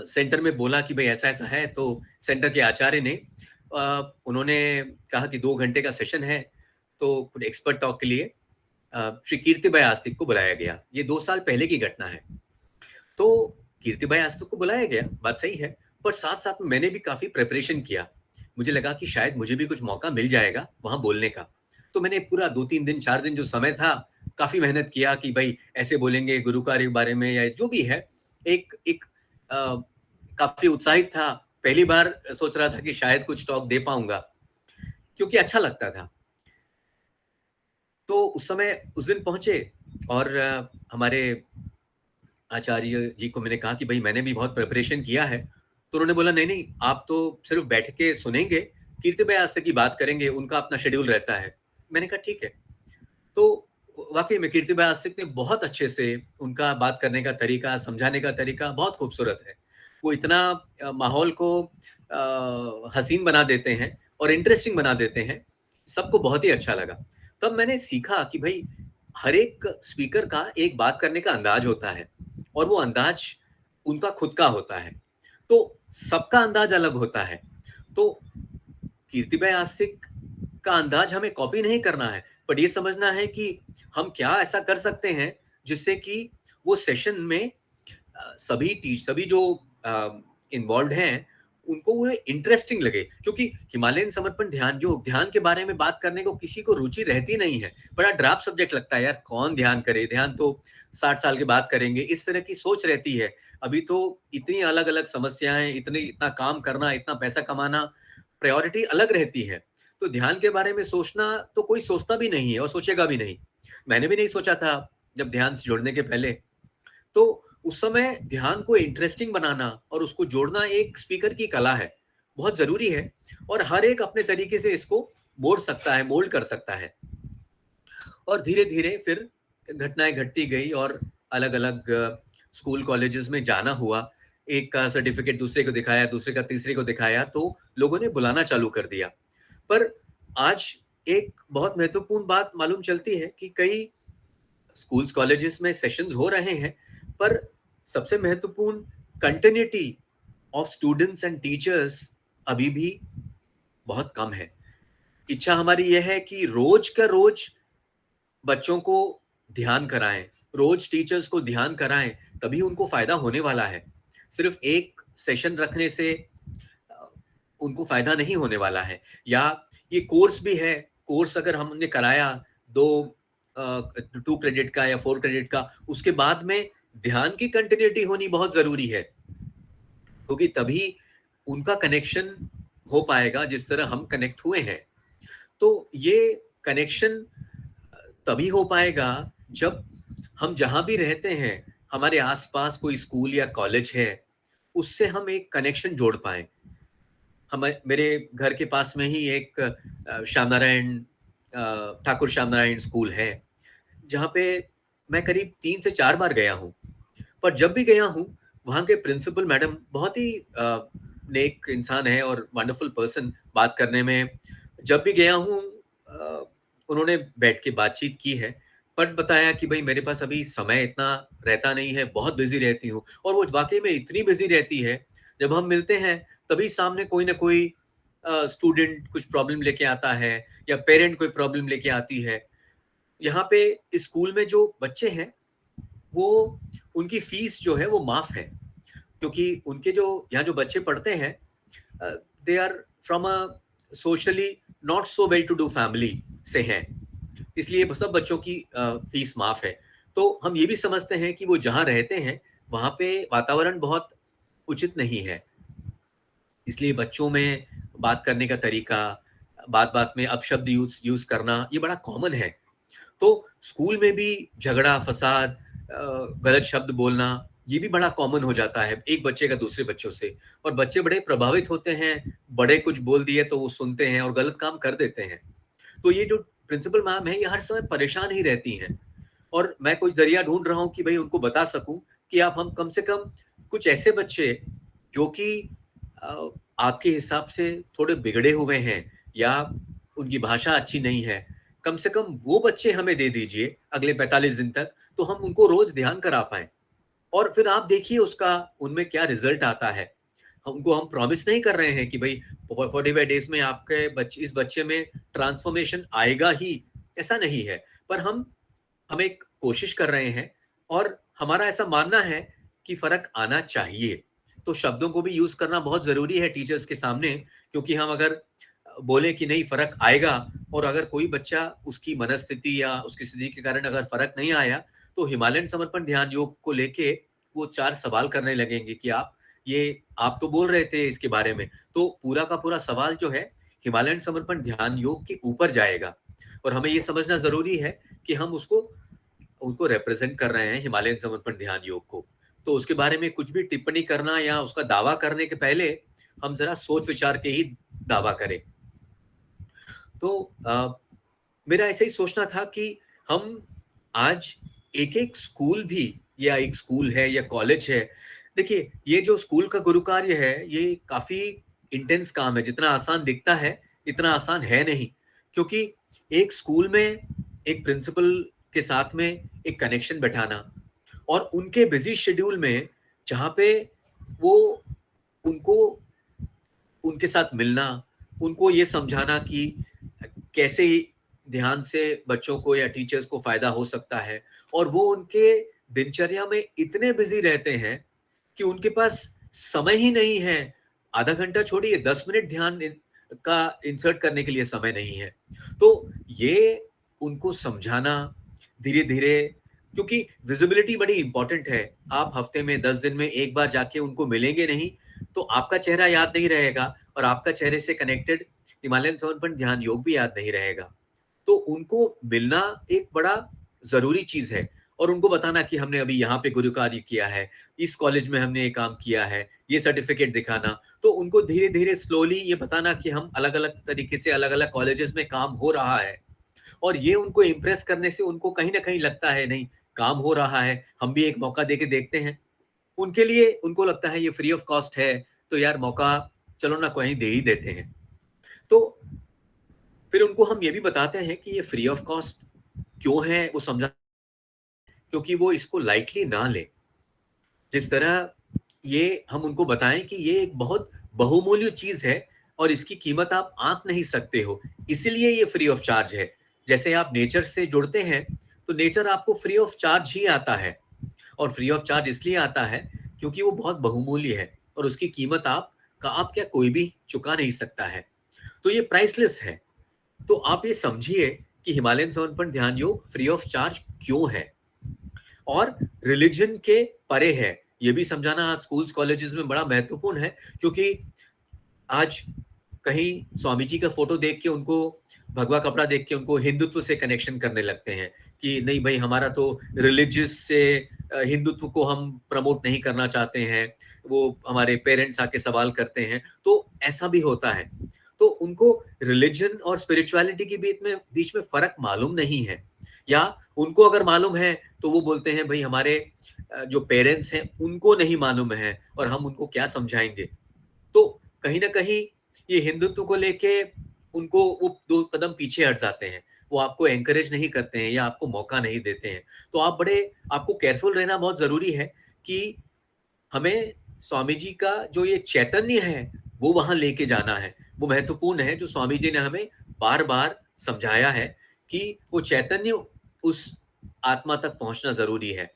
सेंटर में बोला कि भाई ऐसा ऐसा है, तो सेंटर के आचार्य ने उन्होंने कहा कि 2 घंटे का सेशन है, तो कुछ एक्सपर्ट टॉक के लिए श्री कीर्तिभाई आस्तिक को बुलाया गया। ये 2 साल पहले की घटना है। तो कीर्तिभाई आस्तिक को बुलाया गया, बात सही है, पर साथ साथ में मैंने भी काफी प्रिपरेशन किया। मुझे लगा कि शायद मुझे भी कुछ मौका मिल जाएगा वहां बोलने का। तो मैंने पूरा 2-3 दिन 4 दिन जो समय था, काफी मेहनत किया कि भाई ऐसे बोलेंगे गुरु कार्य के बारे में या जो भी है। एक एक काफी उत्साहित था, पहली बार सोच रहा था कि शायद कुछ टॉक दे पाऊंगा, क्योंकि अच्छा लगता था। तो उस समय उस दिन पहुंचे और हमारे आचार्य जी को मैंने कहा कि भाई मैंने भी बहुत प्रिपरेशन किया है। तो उन्होंने बोला नहीं नहीं, आप तो सिर्फ बैठ के सुनेंगे, कीर्तिभाई आस्तिक की बात करेंगे, उनका अपना शेड्यूल रहता है। मैंने कहा ठीक है। तो वाकई में कीर्तिभाई आस्तिक ने बहुत अच्छे से, उनका बात करने का तरीका, समझाने का तरीका बहुत खूबसूरत है। वो इतना माहौल को हसीन बना देते हैं और इंटरेस्टिंग बना देते हैं, सबको बहुत ही अच्छा लगा। तब मैंने सीखा कि भाई हर एक स्पीकर का एक बात करने का अंदाज होता है, और वो अंदाज उनका खुद का होता है, तो सबका अंदाज अलग होता है। तो कीर्तिभाई आस्तिक का अंदाज हमें कॉपी नहीं करना है, पर ये समझना है कि हम क्या ऐसा कर सकते हैं जिससे कि वो सेशन में सभी जो इन्वॉल्व हैं उनको वो इंटरेस्टिंग लगे। क्योंकि हिमालयन समर्पण ध्यान योग, ध्यान के बारे में बात करने को किसी को रुचि रहती नहीं है, बड़ा ड्राप सब्जेक्ट लगता है, यार कौन ध्यान करे, ध्यान तो 60 साल के बाद करेंगे, इस तरह की सोच रहती है। अभी तो इतनी अलग अलग समस्याएं, इतना काम करना, इतना पैसा कमाना, प्रायोरिटी अलग रहती है। तो ध्यान के बारे में सोचना तो कोई सोचता भी नहीं है और सोचेगा भी नहीं। मैंने भी नहीं सोचा था जब ध्यान से जुड़ने के पहले। तो उस समय ध्यान को इंटरेस्टिंग बनाना और उसको जोड़ना एक स्पीकर की कला है, बहुत जरूरी है, और हर एक अपने तरीके से इसको मोड़ सकता है, मोल्ड कर सकता है। और धीरे धीरे फिर घटनाएं घटती गई और अलग अलग स्कूल कॉलेजेस में जाना हुआ। एक का सर्टिफिकेट दूसरे को दिखाया, दूसरे का तीसरे को दिखाया, तो लोगों ने बुलाना चालू कर दिया। पर आज एक बहुत महत्वपूर्ण बात मालूम चलती है कि कई स्कूल्स कॉलेजेस में सेशंस हो रहे हैं, पर सबसे महत्वपूर्ण continuity of students and teachers अभी भी बहुत कम है। इच्छा हमारी यह है कि रोज का रोज बच्चों को ध्यान कराएं, रोज टीचर्स को ध्यान कराएं, तभी उनको फायदा होने वाला है। सिर्फ एक सेशन रखने से उनको फायदा नहीं होने वाला है। या ये कोर्स भी है, कोर्स अगर हमने कराया 2 क्रेडिट का या 4 क्रेडिट का, उसके बाद में ध्यान की कंटिन्यूटी होनी बहुत जरूरी है, क्योंकि तभी उनका कनेक्शन हो पाएगा जिस तरह हम कनेक्ट हुए हैं। तो ये कनेक्शन तभी हो पाएगा जब हम जहां भी रहते हैं, हमारे आसपास कोई स्कूल या कॉलेज है, उससे हम एक कनेक्शन जोड़ पाए। मेरे घर के पास में ही एक ठाकुर श्यामनारायण स्कूल है, जहाँ पे मैं करीब 3 से 4 बार गया हूँ। पर जब भी गया हूँ, वहाँ के प्रिंसिपल मैडम बहुत ही नेक इंसान है और वंडरफुल पर्सन बात करने में। जब भी गया हूँ उन्होंने बैठ के बातचीत की है, बट बताया कि भाई मेरे पास अभी समय इतना रहता नहीं है, बहुत बिजी रहती हूँ। और वो वाकई में इतनी बिजी रहती है, जब हम मिलते हैं तभी सामने कोई ना कोई स्टूडेंट कुछ प्रॉब्लम लेके आता है या पेरेंट कोई प्रॉब्लम लेके आती है। यहाँ पे स्कूल में जो बच्चे हैं वो, उनकी फीस जो है वो माफ है, क्योंकि उनके जो यहाँ जो बच्चे पढ़ते हैं they are from a socially not so well to do family से हैं, इसलिए सब बच्चों की फीस माफ है। तो हम ये भी समझते हैं कि वो जहाँ रहते हैं वहाँ पे वातावरण बहुत उचित नहीं है, इसलिए बच्चों में बात करने का तरीका, बात बात में अपशब्द यूज करना, ये बड़ा कॉमन है। तो स्कूल में भी झगड़ा, फसाद, गलत शब्द बोलना, ये भी बड़ा कॉमन हो जाता है एक बच्चे का दूसरे बच्चों से, और बच्चे बड़े प्रभावित होते हैं। बड़े कुछ बोल दिए तो वो सुनते हैं और गलत काम कर देते हैं। तो ये जो प्रिंसिपल मैम है, ये हर समय परेशान ही रहती हैं, और मैं कोई जरिया ढूंढ रहा हूँ कि भाई उनको बता सकूं कि आप हम कम से कम कुछ ऐसे बच्चे जो कि आपके हिसाब से थोड़े बिगड़े हुए हैं या उनकी भाषा अच्छी नहीं है, कम से कम वो बच्चे हमें दे दीजिए अगले 45 दिन तक, तो हम उनको रोज ध्यान करा पाए। और फिर आप देखिए उसका उनमें क्या रिजल्ट आता है। उनको हम प्रॉमिस नहीं कर रहे हैं कि भाई 45 डेज में आपके बच्चे, इस बच्चे में ट्रांसफॉर्मेशन आएगा ही, ऐसा नहीं है। पर हम एक कोशिश कर रहे हैं, और हमारा ऐसा मानना है कि फर्क आना चाहिए। तो शब्दों को भी यूज करना बहुत जरूरी है टीचर्स के सामने, क्योंकि हम अगर बोले कि नहीं फर्क आएगा, और अगर कोई बच्चा उसकी मनस्थिति या उसकी स्थिति के कारण अगर फर्क नहीं आया, तो हिमालयन समर्पण ध्यान योग को लेके वो 4 सवाल करने लगेंगे कि आप तो बोल रहे थे इसके बारे में, तो पूरा का पूरा सवाल जो है हिमालयन समर्पण ध्यान योग के ऊपर जाएगा। और हमें ये समझना जरूरी है कि हम उनको रिप्रेजेंट कर रहे हैं, हिमालयन समर्पण ध्यान योग को। तो उसके बारे में कुछ भी टिप्पणी करना या उसका दावा करने के पहले हम जरा सोच विचार के ही दावा करें। तो मेरा ऐसे ही सोचना था कि हम आज एक स्कूल भी, या एक स्कूल है या कॉलेज है, देखिए ये जो स्कूल का गुरु कार्य है ये काफी इंटेंस काम है। जितना आसान दिखता है इतना आसान है नहीं, क्योंकि एक स्कूल में एक प्रिंसिपल के साथ में एक कनेक्शन बैठाना, और उनके बिजी शेड्यूल में जहाँ पे वो उनको उनके साथ मिलना, उनको ये समझाना कि कैसे ध्यान से बच्चों को या टीचर्स को फायदा हो सकता है, और वो उनके दिनचर्या में इतने बिजी रहते हैं कि उनके पास समय ही नहीं है। आधा घंटा छोड़िए, 10 मिनट ध्यान का इंसर्ट करने के लिए समय नहीं है। तो ये उनको समझाना धीरे धीरे, क्योंकि विजिबिलिटी बड़ी इंपॉर्टेंट है। आप हफ्ते में 10 दिन में एक बार जाके उनको मिलेंगे नहीं, तो आपका चेहरा याद नहीं रहेगा, और आपका चेहरे से कनेक्टेड हिमालयन समर्पण ध्यान योग भी याद नहीं रहेगा। तो उनको मिलना एक बड़ा जरूरी चीज है, और उनको बताना कि हमने अभी यहाँ पे गुरु कार्य किया है, इस कॉलेज में हमने ये काम किया है, ये सर्टिफिकेट दिखाना। तो उनको धीरे धीरे स्लोली ये बताना कि हम अलग अलग तरीके से अलग अलग कॉलेजेस में काम हो रहा है, और ये उनको इम्प्रेस करने से उनको कहीं ना कहीं लगता है नहीं काम हो रहा है, हम भी एक मौका देके देखते हैं। उनके लिए उनको लगता है ये फ्री ऑफ कॉस्ट है, तो यार मौका चलो ना कहीं दे ही देते हैं। तो फिर उनको हम ये भी बताते हैं कि ये फ्री ऑफ कॉस्ट क्यों है, वो समझा, क्योंकि वो इसको लाइटली ना ले। जिस तरह ये हम उनको बताएं कि ये एक बहुत बहुमूल्य चीज है, और इसकी कीमत आप आंक नहीं सकते हो, इसीलिए ये फ्री ऑफ चार्ज है। जैसे आप नेचर से जुड़ते हैं तो नेचर आपको फ्री ऑफ चार्ज ही आता है, और फ्री ऑफ चार्ज इसलिए आता है क्योंकि वो बहुत बहुमूल्य है, और उसकी कीमत आप क्या कोई भी चुका नहीं सकता है। तो ये प्राइसलेस है। तो आप ये समझिए कि हिमालयन समर्पण ध्यान योग फ्री ऑफ चार्ज क्यों है, और रिलीजन के परे है। ये भी समझाना आज स्कूल्स कॉलेजेस में बड़ा महत्वपूर्ण है, क्योंकि आज कहीं स्वामी जी का फोटो देख के उनको, भगवा कपड़ा देख के उनको हिंदुत्व से कनेक्शन करने लगते हैं कि नहीं भाई हमारा तो रिलीजियस से हिंदुत्व को हम प्रमोट नहीं करना चाहते हैं। वो हमारे पेरेंट्स आके सवाल करते हैं, तो ऐसा भी होता है। तो उनको रिलीजन और स्पिरिचुअलिटी के बीच में फर्क मालूम नहीं है, या उनको अगर मालूम है तो वो बोलते हैं भाई हमारे जो पेरेंट्स हैं उनको नहीं मालूम है, और हम उनको क्या समझाएंगे। तो कहीं ना कहीं ये हिंदुत्व को लेके उनको वो 2 कदम पीछे हट जाते हैं, वो आपको एनकरेज नहीं करते हैं या आपको मौका नहीं देते हैं। तो आपको केयरफुल रहना बहुत जरूरी है कि हमें स्वामी जी का जो ये चैतन्य है वो वहां लेके जाना है। वो महत्वपूर्ण है जो स्वामी जी ने हमें बार बार समझाया है कि वो चैतन्य, उस आत्मा तक पहुंचना जरूरी है,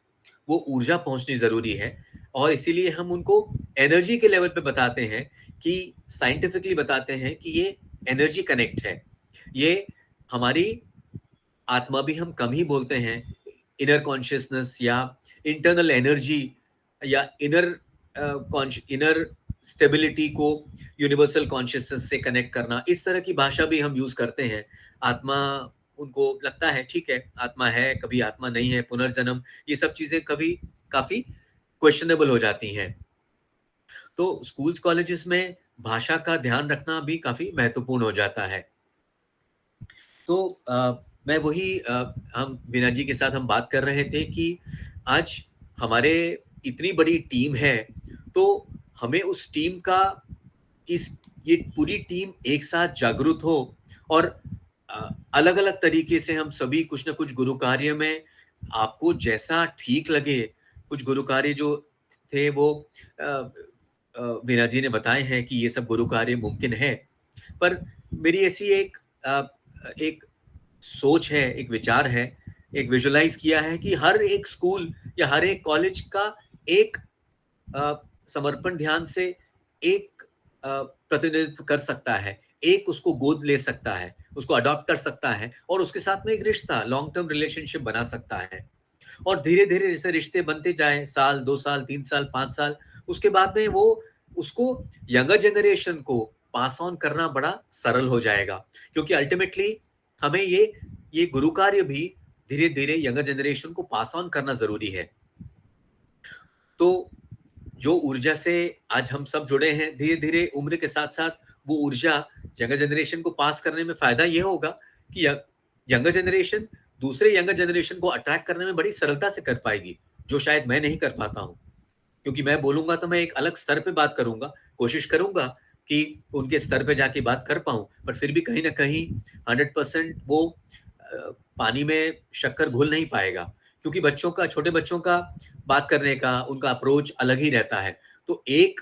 वो ऊर्जा पहुंचनी जरूरी है। और इसीलिए हम उनको एनर्जी के लेवल पे बताते हैं, कि साइंटिफिकली बताते हैं कि ये एनर्जी कनेक्ट है। ये हमारी आत्मा भी हम कम ही बोलते हैं, इनर कॉन्शियसनेस या इंटरनल एनर्जी या इनर स्टेबिलिटी को यूनिवर्सल कॉन्शियसनेस से कनेक्ट करना, इस तरह की भाषा भी हम यूज करते हैं। आत्मा, उनको लगता है ठीक है आत्मा है, कभी आत्मा नहीं है, पुनर्जन्म, ये सब चीजें कभी काफी क्वेश्चनेबल हो जाती हैं। तो स्कूल्स कॉलेजेस में भाषा का ध्यान रखना भी काफी महत्वपूर्ण हो जाता है। तो मैं वही हम वीना जी के साथ हम बात कर रहे थे कि आज हमारे इतनी बड़ी टीम है, तो हमें उस टीम का ये पूरी टीम एक साथ जागरूक हो और अलग अलग तरीके से हम सभी कुछ ना कुछ गुरु कार्य में, आपको जैसा ठीक लगे, कुछ गुरु कार्य जो थे वो वीना जी ने बताए हैं कि ये सब गुरु कार्य मुमकिन है। पर मेरी ऐसी एक सोच है, एक विचार है, एक विजुअलाइज किया है कि हर एक स्कूल या हर एक कॉलेज का एक समर्पण ध्यान से एक प्रतिनिधित्व कर सकता है, एक उसको गोद ले सकता है, उसको अडॉप्ट कर सकता है और उसके साथ में एक रिश्ता, लॉन्ग टर्म रिलेशनशिप बना सकता है। और धीरे धीरे जैसे रिश्ते बनते जाए, साल 2 साल 3 साल 5 साल, उसके बाद में वो उसको यंगर जनरेशन को पास ऑन करना बड़ा सरल हो जाएगा, क्योंकि अल्टीमेटली हमें ये गुरु कार्य भी धीरे धीरे यंगर जनरेशन को पास ऑन करना जरूरी है। तो जो ऊर्जा से आज हम सब जुड़े हैं, धीरे धीरे उम्र के साथ साथ वो ऊर्जा यंगर जनरेशन को पास करने में फायदा ये होगा कि यंगर जनरेशन दूसरे यंगर जनरेशन को अट्रैक्ट करने में बड़ी सरलता से कर पाएगी, जो शायद मैं नहीं कर पाता हूँ। क्योंकि मैं बोलूंगा तो मैं एक अलग स्तर पे बात करूंगा, कोशिश करूंगा कि उनके स्तर पे जाके बात कर पाऊं, पर फिर भी कहीं ना कहीं 100% वो पानी में शक्कर घुल नहीं पाएगा, क्योंकि छोटे बच्चों का बात करने का उनका अप्रोच अलग ही रहता है। तो एक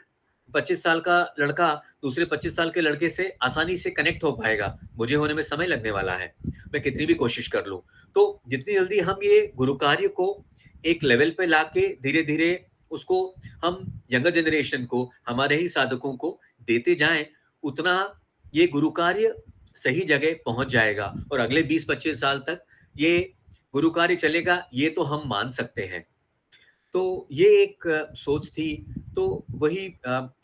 25 साल का लड़का दूसरे 25 साल के लड़के से आसानी से कनेक्ट हो पाएगा, मुझे होने में समय लगने वाला है, मैं कितनी भी कोशिश कर लूं। तो जितनी जल्दी हम ये गुरु कार्य को एक लेवल पे लाके धीरे धीरे उसको हम यंगर जनरेशन को, हमारे ही साधकों को देते जाएं, उतना ये गुरु कार्य सही जगह पहुंच जाएगा और अगले 20-25 साल तक ये गुरु कार्य चलेगा, ये तो हम मान सकते हैं। तो ये एक सोच थी। तो वही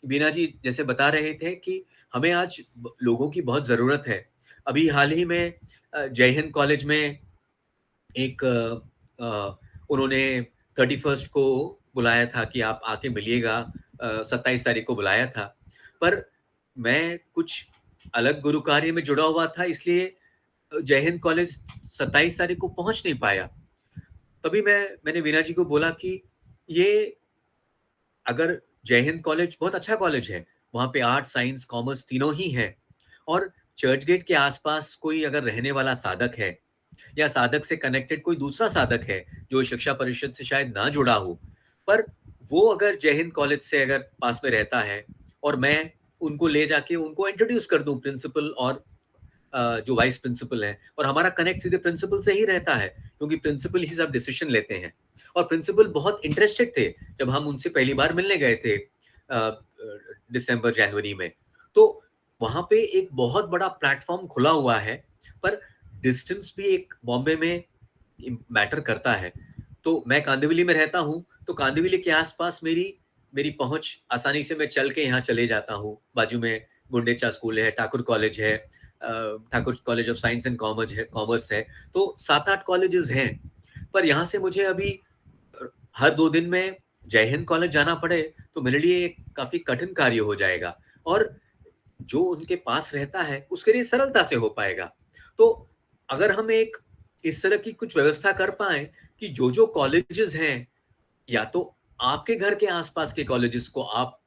वीना जी जैसे बता रहे थे कि हमें आज लोगों की बहुत जरूरत है। अभी हाल ही में जय हिंद कॉलेज में एक उन्होंने 31st को बुलाया था कि आप आके मिलिएगा, 27 तारीख को बुलाया था, पर मैं कुछ अलग गुरु कार्य में जुड़ा हुआ था, इसलिए जय हिंद कॉलेज 27 तारीख को पहुंच नहीं पाया। तभी मैंने वीना जी को बोला कि ये अगर जय हिंद कॉलेज बहुत अच्छा कॉलेज है, वहां पे आर्ट साइंस कॉमर्स तीनों ही है, और चर्च गेट के आसपास कोई अगर रहने वाला साधक है या साधक से कनेक्टेड कोई दूसरा साधक है जो शिक्षा परिषद से शायद ना जुड़ा हो, पर वो अगर जय हिंद कॉलेज से अगर पास में रहता है और मैं उनको ले जाके उनको इंट्रोड्यूस कर दूं प्रिंसिपल और जो वाइस प्रिंसिपल है, और हमारा कनेक्ट सीधे प्रिंसिपल से ही रहता है, क्योंकि प्रिंसिपल ही सब डिसीजन लेते हैं। और प्रिंसिपल बहुत इंटरेस्टेड थे जब हम उनसे पहली बार मिलने गए थे दिसंबर जनवरी में, तो वहां पे एक बहुत बड़ा प्लेटफॉर्म खुला हुआ है, पर डिस्टेंस भी एक बॉम्बे में मैटर करता है। तो मैं कांदिवली में रहता हूँ, तो कांदिवली के आसपास मेरी पहुंच आसानी से मैं चल के यहाँ चले जाता हूँ। बाजू में गुंडेचा स्कूल है, ठाकुर कॉलेज है, Thakur college of science and commerce है, तो 7-8 कॉलेजेस हैं। पर यहाँ से मुझे अभी हर 2 दिन में जय हिंद कॉलेज जाना पड़े तो मेरे लिए एक काफी कठिन कार्य हो जाएगा, और जो उनके पास रहता है उसके लिए सरलता से हो पाएगा। तो अगर हम एक इस तरह की कुछ व्यवस्था कर पाए कि जो कॉलेजेस हैं, या तो आपके घर के आसपास के कॉलेजेस को आप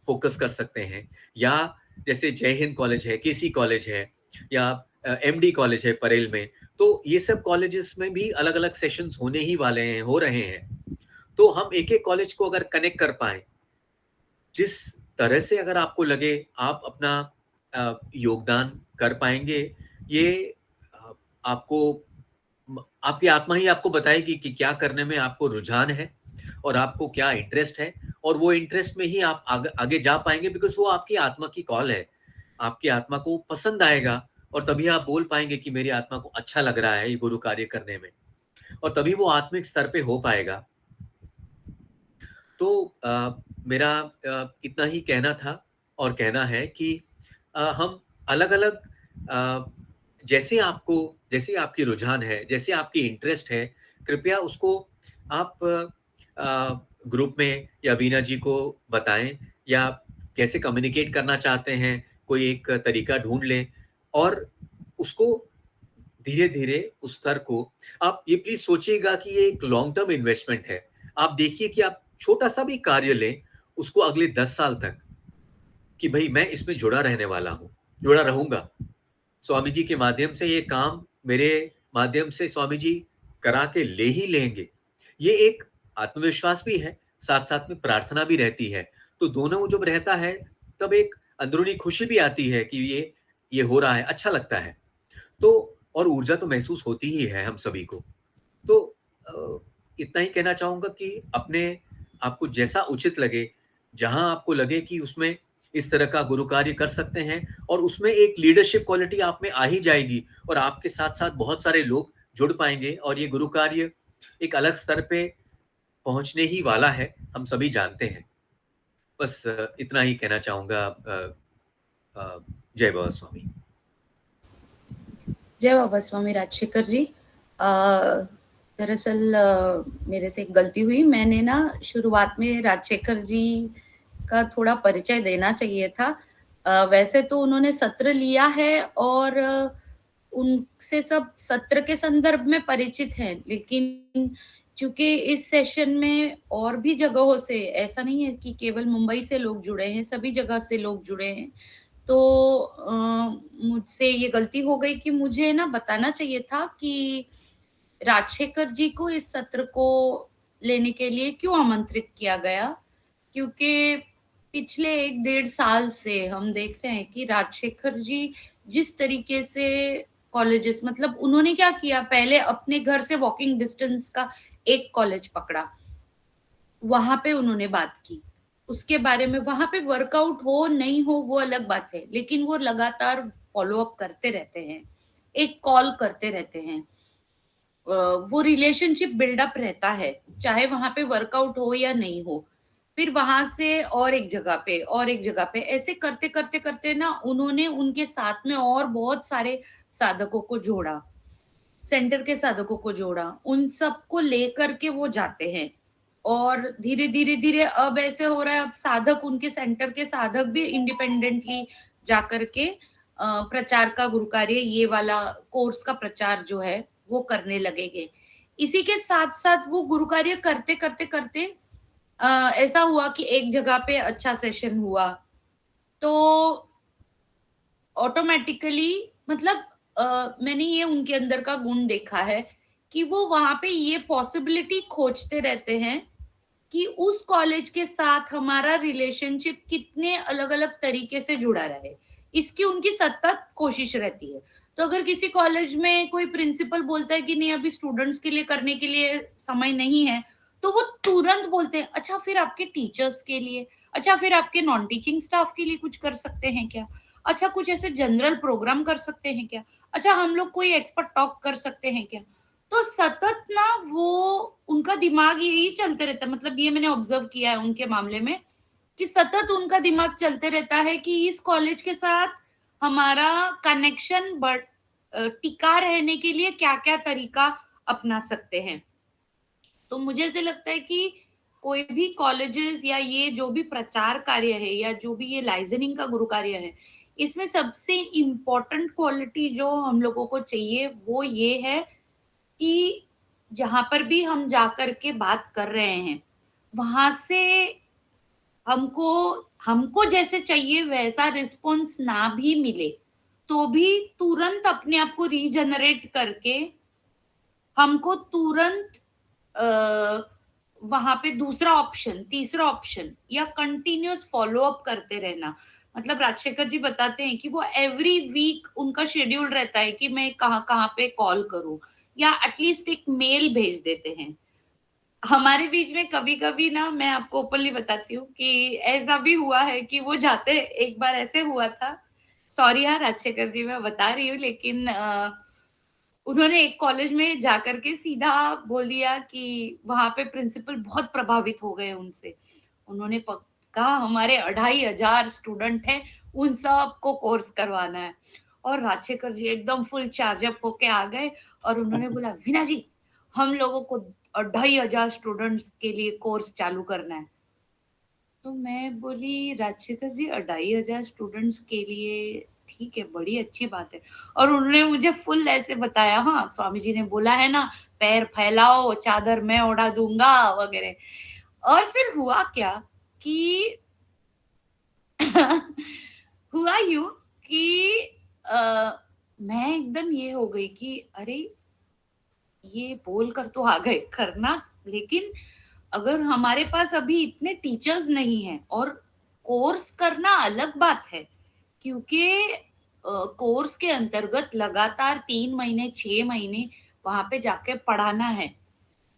फोकस कर सकते हैं, या जैसे जय हिंद कॉलेज है, केसी कॉलेज है, या एमडी कॉलेज है परेल में, तो ये सब कॉलेजेस में भी अलग अलग सेशंस होने ही वाले हैं, हो रहे हैं। तो हम एक एक कॉलेज को अगर कनेक्ट कर पाए, जिस तरह से अगर आपको लगे आप अपना योगदान कर पाएंगे, ये आपको आपकी आत्मा ही आपको बताएगी कि क्या करने में आपको रुझान है और आपको क्या इंटरेस्ट है, और वो इंटरेस्ट में ही आप आगे जा पाएंगे, बिकॉज वो आपकी आत्मा की कॉल है। आपकी आत्मा को पसंद आएगा और तभी आप बोल पाएंगे कि मेरी आत्मा को अच्छा लग रहा है ये गुरु कार्य करने में, और तभी वो आत्मिक स्तर पे हो पाएगा। तो मेरा इतना ही कहना था और कहना है कि हम अलग-अलग जैसे आपकी रुझान है, जैसे आपकी इंटरेस्ट है, कृपया उसको आप ग्रुप में या वीना जी को बताएँ या कैसे कम्युनिकेट करना चाहते हैं, कोई एक तरीका ढूँढ लें और उसको धीरे-धीरे उस स्तर को आप ये प्लीज़ सोचिएगा कि ये एक लॉन्ग टर्म इन्वेस्टमेंट है। आप देखिए कि आप छोटा-सा भी कार्य लें, उसको अगले 10 साल तक कि भई मैं इसमें जुड़ा रहने वाला हूँ, जुड़ा रहूँगा। स्वामी जी के माध्यम से ये काम मेरे माध्यम से स्वामी जी करा के ले ही लेंगे। ये एक आत्मविश्वास भी है, साथ-साथ में प्रार्थना भी रहती है। तो दोनों जब रहता है, तब एक अंदरूनी खुशी भी आती है कि ये हो रहा है, अच्छा लगता है। तो और ऊर्जा तो महसूस होती ही है हम सभी को। तो अ, इतना ही कहना चाहूँगा कि अपने आपको जैसा उचित लगे, जहाँ आपको लगे कि उसमें इस तरह का गुरु कार्य कर सकते हैं और उसमें एक लीडरशिप क्वालिटी आप में आ ही जाएगी और आपके साथ-साथ बहुत सारे लोग जुड़ पाएँगे और ये गुरु कार्य एक अलग स्तर पे पहुँचने ही वाला है, हम सभी जानते हैं। बस इतना ही कहना चाहूँगा जय बाबा स्वामी। जय बाबा स्वामी राजशेखर जी। दरअसल मेरे से एक गलती हुई। मैंने ना शुरुआत में राजशेखर जी का थोड़ा परिचय देना चाहिए था। वैसे तो उन्होंने सत्र लिया है और उनसे सब सत्र के संदर्भ में परिचित हैं, लेकिन चूँकि इस सेशन में और भी जगहों से, ऐसा नहीं है कि केवल मुंबई से लोग जुड़े हैं, सभी जगह से लोग जुड़े हैं। तो मुझसे ये गलती हो गई कि मुझे ना बताना चाहिए था कि राजशेखर जी को इस सत्र को लेने के लिए क्यों आमंत्रित किया गया, क्योंकि पिछले 1 डेढ़ साल से हम देख रहे हैं कि राजशेखर जी जिस तरीके से कॉलेजेस, मतलब उन्होंने क्या किया, पहले अपने घर से वॉकिंग डिस्टेंस का एक कॉलेज पकड़ा, वहां पे उन्होंने बात की उसके बारे में। वहां पे वर्कआउट हो नहीं हो वो अलग बात है, लेकिन वो लगातार फॉलो अप करते रहते हैं, एक कॉल करते रहते हैं। वो रिलेशनशिप बिल्डअप रहता है, चाहे वहां पे वर्कआउट हो या नहीं हो। फिर वहां से और एक जगह पे और एक जगह पे ऐसे करते करते करते ना उन्होंने उनके साथ में और बहुत सारे साधकों को जोड़ा, सेंटर के साधकों को जोड़ा, उन सबको लेकर के वो जाते हैं। और धीरे धीरे धीरे अब ऐसे हो रहा है, अब साधक, उनके सेंटर के साधक भी इंडिपेंडेंटली जाकर के प्रचार का गुरु कार्य, ये वाला कोर्स का प्रचार जो है वो करने लगेंगे। इसी के साथ साथ वो गुरु कार्य करते करते करते ऐसा हुआ कि एक जगह पे अच्छा सेशन हुआ, तो ऑटोमेटिकली, मतलब मैंने ये उनके अंदर का गुण देखा है कि वो वहां पे ये पॉसिबिलिटी खोजते रहते हैं कि उस कॉलेज के साथ हमारा रिलेशनशिप कितने अलग अलग तरीके से जुड़ा रहे, इसकी उनकी सतत कोशिश रहती है। तो अगर किसी कॉलेज में कोई प्रिंसिपल बोलता है कि नहीं अभी स्टूडेंट्स के लिए करने के लिए समय नहीं है, तो वो तुरंत बोलते हैं अच्छा फिर आपके टीचर्स के लिए, अच्छा फिर आपके नॉन टीचिंग स्टाफ के लिए कुछ कर सकते हैं क्या, अच्छा कुछ ऐसे जनरल प्रोग्राम कर सकते हैं क्या, अच्छा हम लोग कोई एक्सपर्ट टॉक कर सकते हैं क्या। तो सतत ना वो उनका दिमाग यही चलते रहता है, मतलब ये मैंने ऑब्जर्व किया है उनके मामले में कि सतत उनका दिमाग चलते रहता है कि इस कॉलेज के साथ हमारा कनेक्शन बढ़ टिका रहने के लिए क्या क्या तरीका अपना सकते हैं। तो मुझे ऐसे लगता है कि कोई भी कॉलेजेस या ये जो भी प्रचार कार्य है या जो भी ये लाइजनिंग का गुरु कार्य है, इसमें सबसे इम्पोर्टेंट क्वालिटी जो हम लोगों को चाहिए वो ये है कि जहाँ पर भी हम जाकर के बात कर रहे हैं, वहां से हमको हमको जैसे चाहिए वैसा रिस्पॉन्स ना भी मिले, तो भी तुरंत अपने आप को रीजनरेट करके हमको तुरंत वहां पे दूसरा ऑप्शन, तीसरा ऑप्शन या कंटिन्यूअस फॉलो अप करते रहना। मतलब राजशेखर जी बताते हैं कि वो एवरी वीक उनका शेड्यूल रहता है कि मैं कहाँ कहाँ पे कॉल करूं, या एटलीस्ट एक मेल भेज देते हैं। हमारे बीच में कभी-कभी ना, मैं आपको ओपनली बताती हूँ कि ऐसा भी हुआ है कि वो जाते, एक बार ऐसे हुआ था, सॉरी हाँ राजशेखर जी मैं बता रही हूँ, लेकिन उन्होंने एक कॉलेज में जाकर के सीधा बोल दिया कि वहाँ पे प्रिंसिपल बहुत प्रभावित हो गए उनसे। उन्होंने कहा हमारे 2500 स्टूडेंट हैं, उन सबको कोर्स करवाना है। और राजशेखर जी एकदम फुल चार्जअप होके आ गए और उन्होंने बोला, वीना जी, हम लोगों को 2500 स्टूडेंट्स के लिए कोर्स चालू करना है। तो मैं बोली, राजशेखर जी 2500 स्टूडेंट्स के लिए ठीक है, बड़ी अच्छी बात है। और उन्होंने मुझे फुल ऐसे बताया, हाँ स्वामी जी ने बोला है ना, पैर फैलाओ चादर मैं ओढ़ा दूंगा वगैरह। और फिर हुआ क्या कि हुआ यूं कि मैं एकदम ये हो गई कि अरे ये बोल कर तो आ गए करना, लेकिन अगर हमारे पास अभी इतने टीचर्स नहीं हैं, और कोर्स करना अलग बात है, क्योंकि कोर्स के अंतर्गत लगातार 3 महीने 6 महीने वहां पे जाके पढ़ाना है।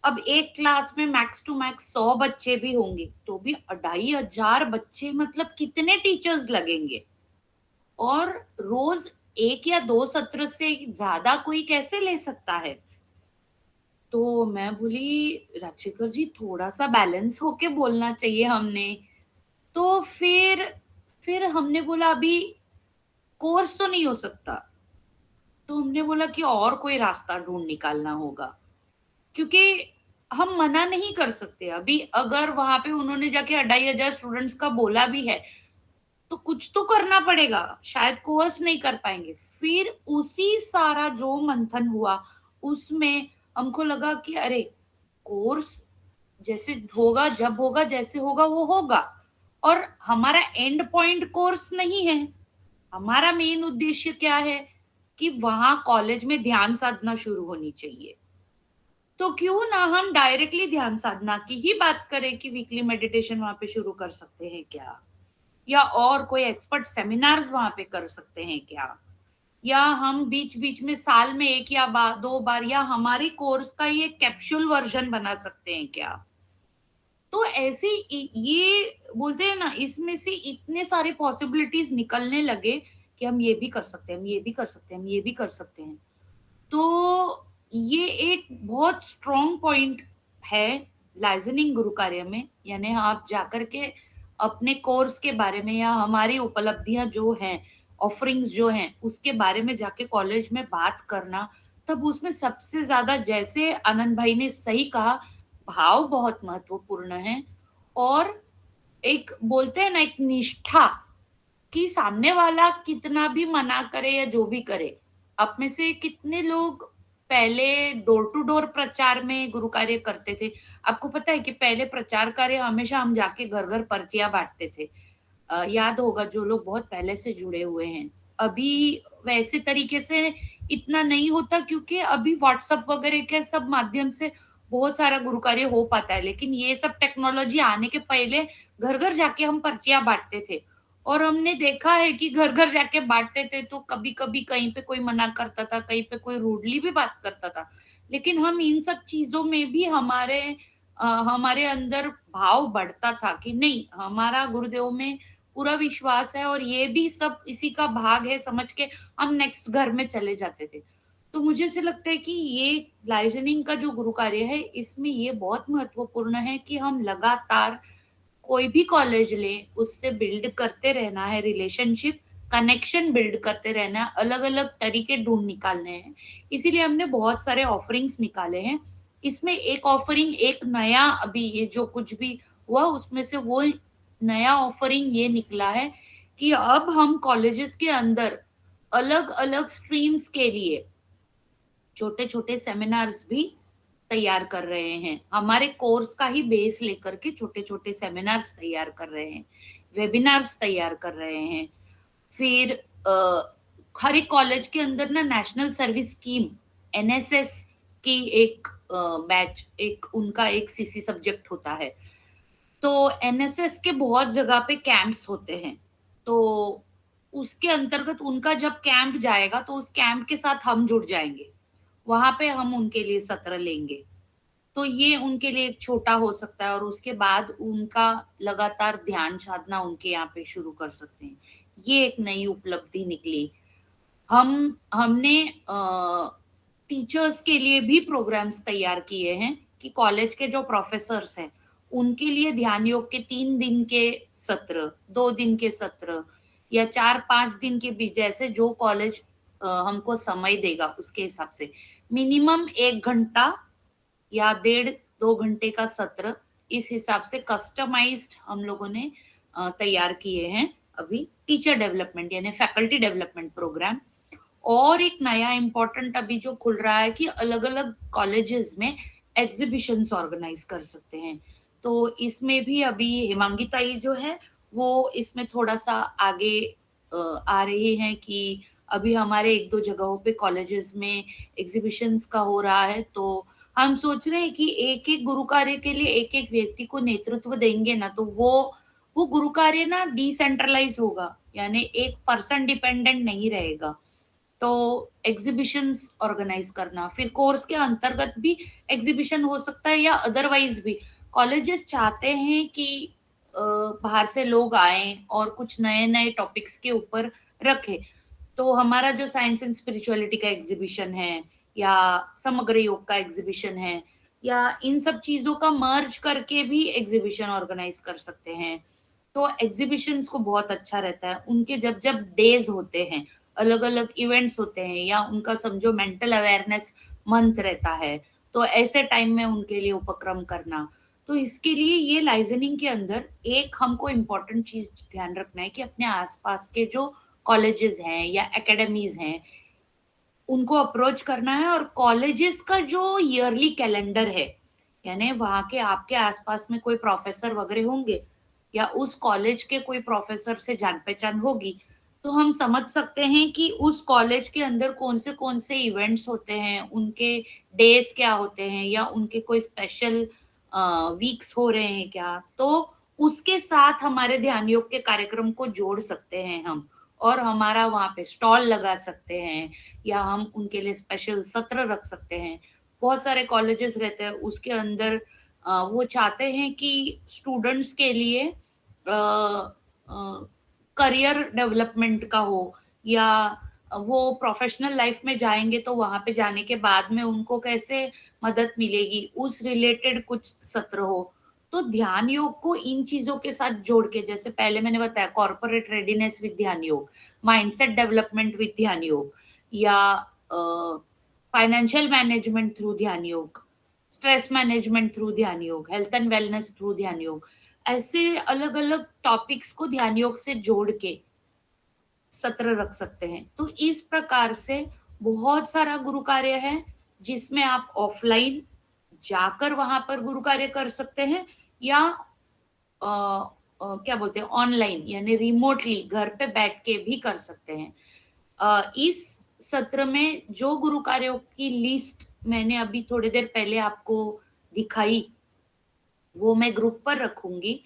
अब एक क्लास में मैक्स टू मैक्स 100 बच्चे भी होंगे, तो भी 2500 बच्चे, मतलब कितने टीचर्स लगेंगे। और रोज एक या दो सत्र से ज्यादा कोई कैसे ले सकता है। तो मैं बोली, राजशेखर जी थोड़ा सा बैलेंस होके बोलना चाहिए हमने। तो फिर हमने बोला अभी कोर्स तो नहीं हो सकता, तो हमने बोला कि और कोई रास्ता ढूंढ निकालना होगा, क्योंकि हम मना नहीं कर सकते। अभी अगर वहां पे उन्होंने जाके 2500 स्टूडेंट्स का बोला भी है, तो कुछ तो करना पड़ेगा, शायद कोर्स नहीं कर पाएंगे। फिर उसी सारा जो मंथन हुआ, उसमें हमको लगा कि अरे कोर्स जैसे होगा, जब होगा, जैसे होगा वो होगा। और हमारा एंड पॉइंट कोर्स नहीं है, हमारा मेन उद्देश्य क्या है कि वहां कॉलेज में ध्यान साधना शुरू होनी चाहिए। तो क्यों ना हम डायरेक्टली ध्यान साधना की ही बात करें कि वीकली मेडिटेशन वहां पे शुरू कर सकते हैं क्या, या और कोई एक्सपर्ट सेमिनार्स वहां पे कर सकते हैं क्या, या हम बीच बीच में साल में एक या दो बार, या हमारी कोर्स का ये कैप्सूल वर्जन बना सकते हैं क्या। तो ऐसे ये बोलते हैं ना, इसमें से इतने सारे पॉसिबिलिटीज निकलने लगे कि हम ये भी कर सकते हैं, हम ये भी कर सकते हैं, हम ये भी कर सकते हैं। तो ये एक बहुत स्ट्रॉन्ग पॉइंट है लाइजनिंग गुरु कार्य में, यानी आप जाकर के अपने कोर्स के बारे में या हमारी उपलब्धियां जो हैं, ऑफरिंग्स जो हैं, उसके बारे में जाके कॉलेज में बात करना। तब उसमें सबसे ज्यादा, जैसे आनंद भाई ने सही कहा, भाव बहुत महत्वपूर्ण है। और एक बोलते हैं ना, एक निष्ठा, कि सामने वाला कितना भी मना करे या जो भी करे। आप में से कितने लोग पहले डोर टू डोर प्रचार में गुरु कार्य करते थे। आपको पता है कि पहले प्रचार कार्य हमेशा हम जाके घर घर पर्चियां बांटते थे। याद होगा जो लोग बहुत पहले से जुड़े हुए हैं। अभी वैसे तरीके से इतना नहीं होता, क्योंकि अभी व्हाट्सएप वगैरह के सब माध्यम से बहुत सारा गुरु कार्य हो पाता है। लेकिन ये सब टेक्नोलॉजी आने के पहले घर घर जाके हम पर्चियां बांटते थे। और हमने देखा है कि घर घर जाके बांटते थे तो कभी कभी कहीं पे कोई मना करता था, कहीं पे कोई रूडली भी बात करता था। लेकिन हम इन सब चीजों में भी हमारे अंदर भाव बढ़ता था कि नहीं, हमारा गुरुदेव में पूरा विश्वास है, और ये भी सब इसी का भाग है समझ के हम नेक्स्ट घर में चले जाते थे। तो मुझे ऐसे लगता है कि ये लाइजनिंग का जो गुरु कार्य है, इसमें ये बहुत महत्वपूर्ण है कि हम लगातार कोई भी कॉलेज ले, उससे बिल्ड करते रहना है रिलेशनशिप, कनेक्शन बिल्ड करते रहना है, अलग अलग तरीके ढूंढ निकालने हैं। इसीलिए हमने बहुत सारे ऑफरिंग्स निकाले हैं। इसमें एक ऑफरिंग, एक नया, अभी ये जो कुछ भी हुआ उसमें से वो नया ऑफरिंग ये निकला है कि अब हम कॉलेजेस के अंदर अलग अलग स्ट्रीम्स के लिए छोटे छोटे सेमिनार्स भी तैयार कर रहे हैं। हमारे कोर्स का ही बेस लेकर के छोटे छोटे सेमिनार्स तैयार कर रहे हैं, वेबिनार्स तैयार कर रहे हैं। फिर हर एक कॉलेज के अंदर ना नेशनल सर्विस स्कीम, एनएसएस की एक बैच, एक उनका एक सीसी सब्जेक्ट होता है। तो एनएसएस के बहुत जगह पे कैंप्स होते हैं। तो उसके अंतर्गत उनका जब कैंप जाएगा तो उस कैंप के साथ हम जुड़ जाएंगे, वहां पे हम उनके लिए सत्र लेंगे। तो ये उनके लिए एक छोटा हो सकता है, और उसके बाद उनका लगातार ध्यान साधना उनके यहाँ पे शुरू कर सकते हैं। ये एक नई उपलब्धि निकली। हमने टीचर्स के लिए भी प्रोग्राम्स तैयार किए हैं कि कॉलेज के जो प्रोफेसर्स हैं उनके लिए ध्यान योग के 3 दिन के सत्र, 2 दिन के सत्र या 4-5 दिन के बीच, जैसे जो कॉलेज हमको समय देगा उसके हिसाब से मिनिमम 1 घंटा या 1.5-2 घंटे का सत्र, इस हिसाब से कस्टमाइज्ड हम लोगों ने तैयार किए हैं अभी टीचर डेवलपमेंट यानी फैकल्टी डेवलपमेंट प्रोग्राम। और एक नया इम्पोर्टेंट अभी जो खुल रहा है कि अलग अलग कॉलेजेस में एग्जीबिशंस ऑर्गेनाइज कर सकते हैं। तो इसमें भी अभी हेमांगी ताई जो है वो इसमें थोड़ा सा आगे आ रही हैं कि अभी हमारे 1-2 जगहों पे कॉलेजेस में एग्जीबिशंस का हो रहा है। तो हम सोच रहे हैं कि एक-एक गुरु कार्य के लिए एक-एक व्यक्ति को नेतृत्व देंगे ना, तो वो गुरु कार्य ना डिसेंट्रलाइज होगा, यानी एक पर्सन डिपेंडेंट नहीं रहेगा। तो एग्जीबिशंस ऑर्गेनाइज करना, फिर कोर्स के अंतर्गत भी एग्जीबिशन हो सकता है या अदरवाइज भी कॉलेजेस चाहते हैं कि बाहर से लोग आए और कुछ नए नए टॉपिक्स के ऊपर रखे। तो हमारा जो साइंस एंड स्पिरिचुअलिटी का एग्जीबिशन है या समग्र योग का एग्जीबिशन है या इन सब चीजों का मर्ज करके भी एग्जीबिशन ऑर्गेनाइज कर सकते हैं। तो एग्जीबिशंस को बहुत अच्छा रहता है, उनके जब जब डेज होते हैं, अलग अलग इवेंट्स होते हैं या उनका समझो मेंटल अवेयरनेस मंथ रहता है, तो ऐसे टाइम में उनके लिए उपक्रम करना। तो इसके लिए ये लाइजनिंग के अंदर एक हमको इम्पोर्टेंट चीज ध्यान रखना है कि अपने आसपास के जो कॉलेजेस हैं या एकेडमीज हैं उनको अप्रोच करना है, और कॉलेजेस का जो ईयरली कैलेंडर है यानी वहाँ के आपके आसपास में कोई प्रोफेसर वगैरह होंगे या उस कॉलेज के कोई प्रोफेसर से जान पहचान होगी, तो हम समझ सकते हैं कि उस कॉलेज के अंदर कौन से इवेंट्स होते हैं, उनके डेज क्या होते हैं या उनके कोई स्पेशल वीक्स हो रहे हैं क्या, तो उसके साथ हमारे ध्यान योग के कार्यक्रम को जोड़ सकते हैं हम, और हमारा वहाँ पे स्टॉल लगा सकते हैं या हम उनके लिए स्पेशल सत्र रख सकते हैं। बहुत सारे कॉलेजेस रहते हैं उसके अंदर वो चाहते हैं कि स्टूडेंट्स के लिए करियर डेवलपमेंट का हो या वो प्रोफेशनल लाइफ में जाएंगे तो वहां पे जाने के बाद में उनको कैसे मदद मिलेगी उस रिलेटेड कुछ सत्र हो। तो ध्यान योग को इन चीजों के साथ जोड़ के, जैसे पहले मैंने बताया कॉर्पोरेट रेडीनेस विद ध्यान योग, माइंडसेट डेवलपमेंट विद ध्यान योग या फाइनेंशियल मैनेजमेंट थ्रू ध्यान योग, स्ट्रेस मैनेजमेंट थ्रू ध्यान योग, हेल्थ एंड वेलनेस थ्रू ध्यान योग, ऐसे अलग अलग टॉपिक्स को ध्यान योग से जोड़ के सत्र रख सकते हैं। तो इस प्रकार से बहुत सारा गुरु कार्य है जिसमें आप ऑफलाइन जाकर वहां पर गुरु कार्य कर सकते हैं या क्या बोलते हैं ऑनलाइन यानी रिमोटली घर पे बैठ के भी कर सकते हैं। इस सत्र में जो गुरु कार्यों की लिस्ट मैंने अभी थोड़ी देर पहले आपको दिखाई वो मैं ग्रुप पर रखूंगी।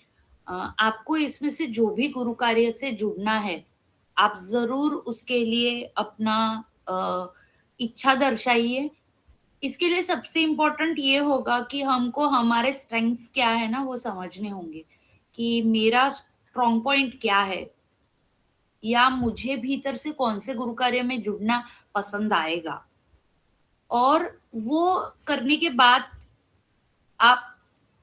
आपको इसमें से जो भी गुरु कार्य से जुड़ना है आप जरूर उसके लिए अपना इच्छा दर्शाइए। इसके लिए सबसे इम्पोर्टेंट ये होगा कि हमको हमारे स्ट्रेंथ्स क्या है ना वो समझने होंगे कि मेरा स्ट्रॉन्ग पॉइंट क्या है या मुझे भीतर से कौन से गुरु कार्य में जुड़ना पसंद आएगा, और वो करने के बाद आप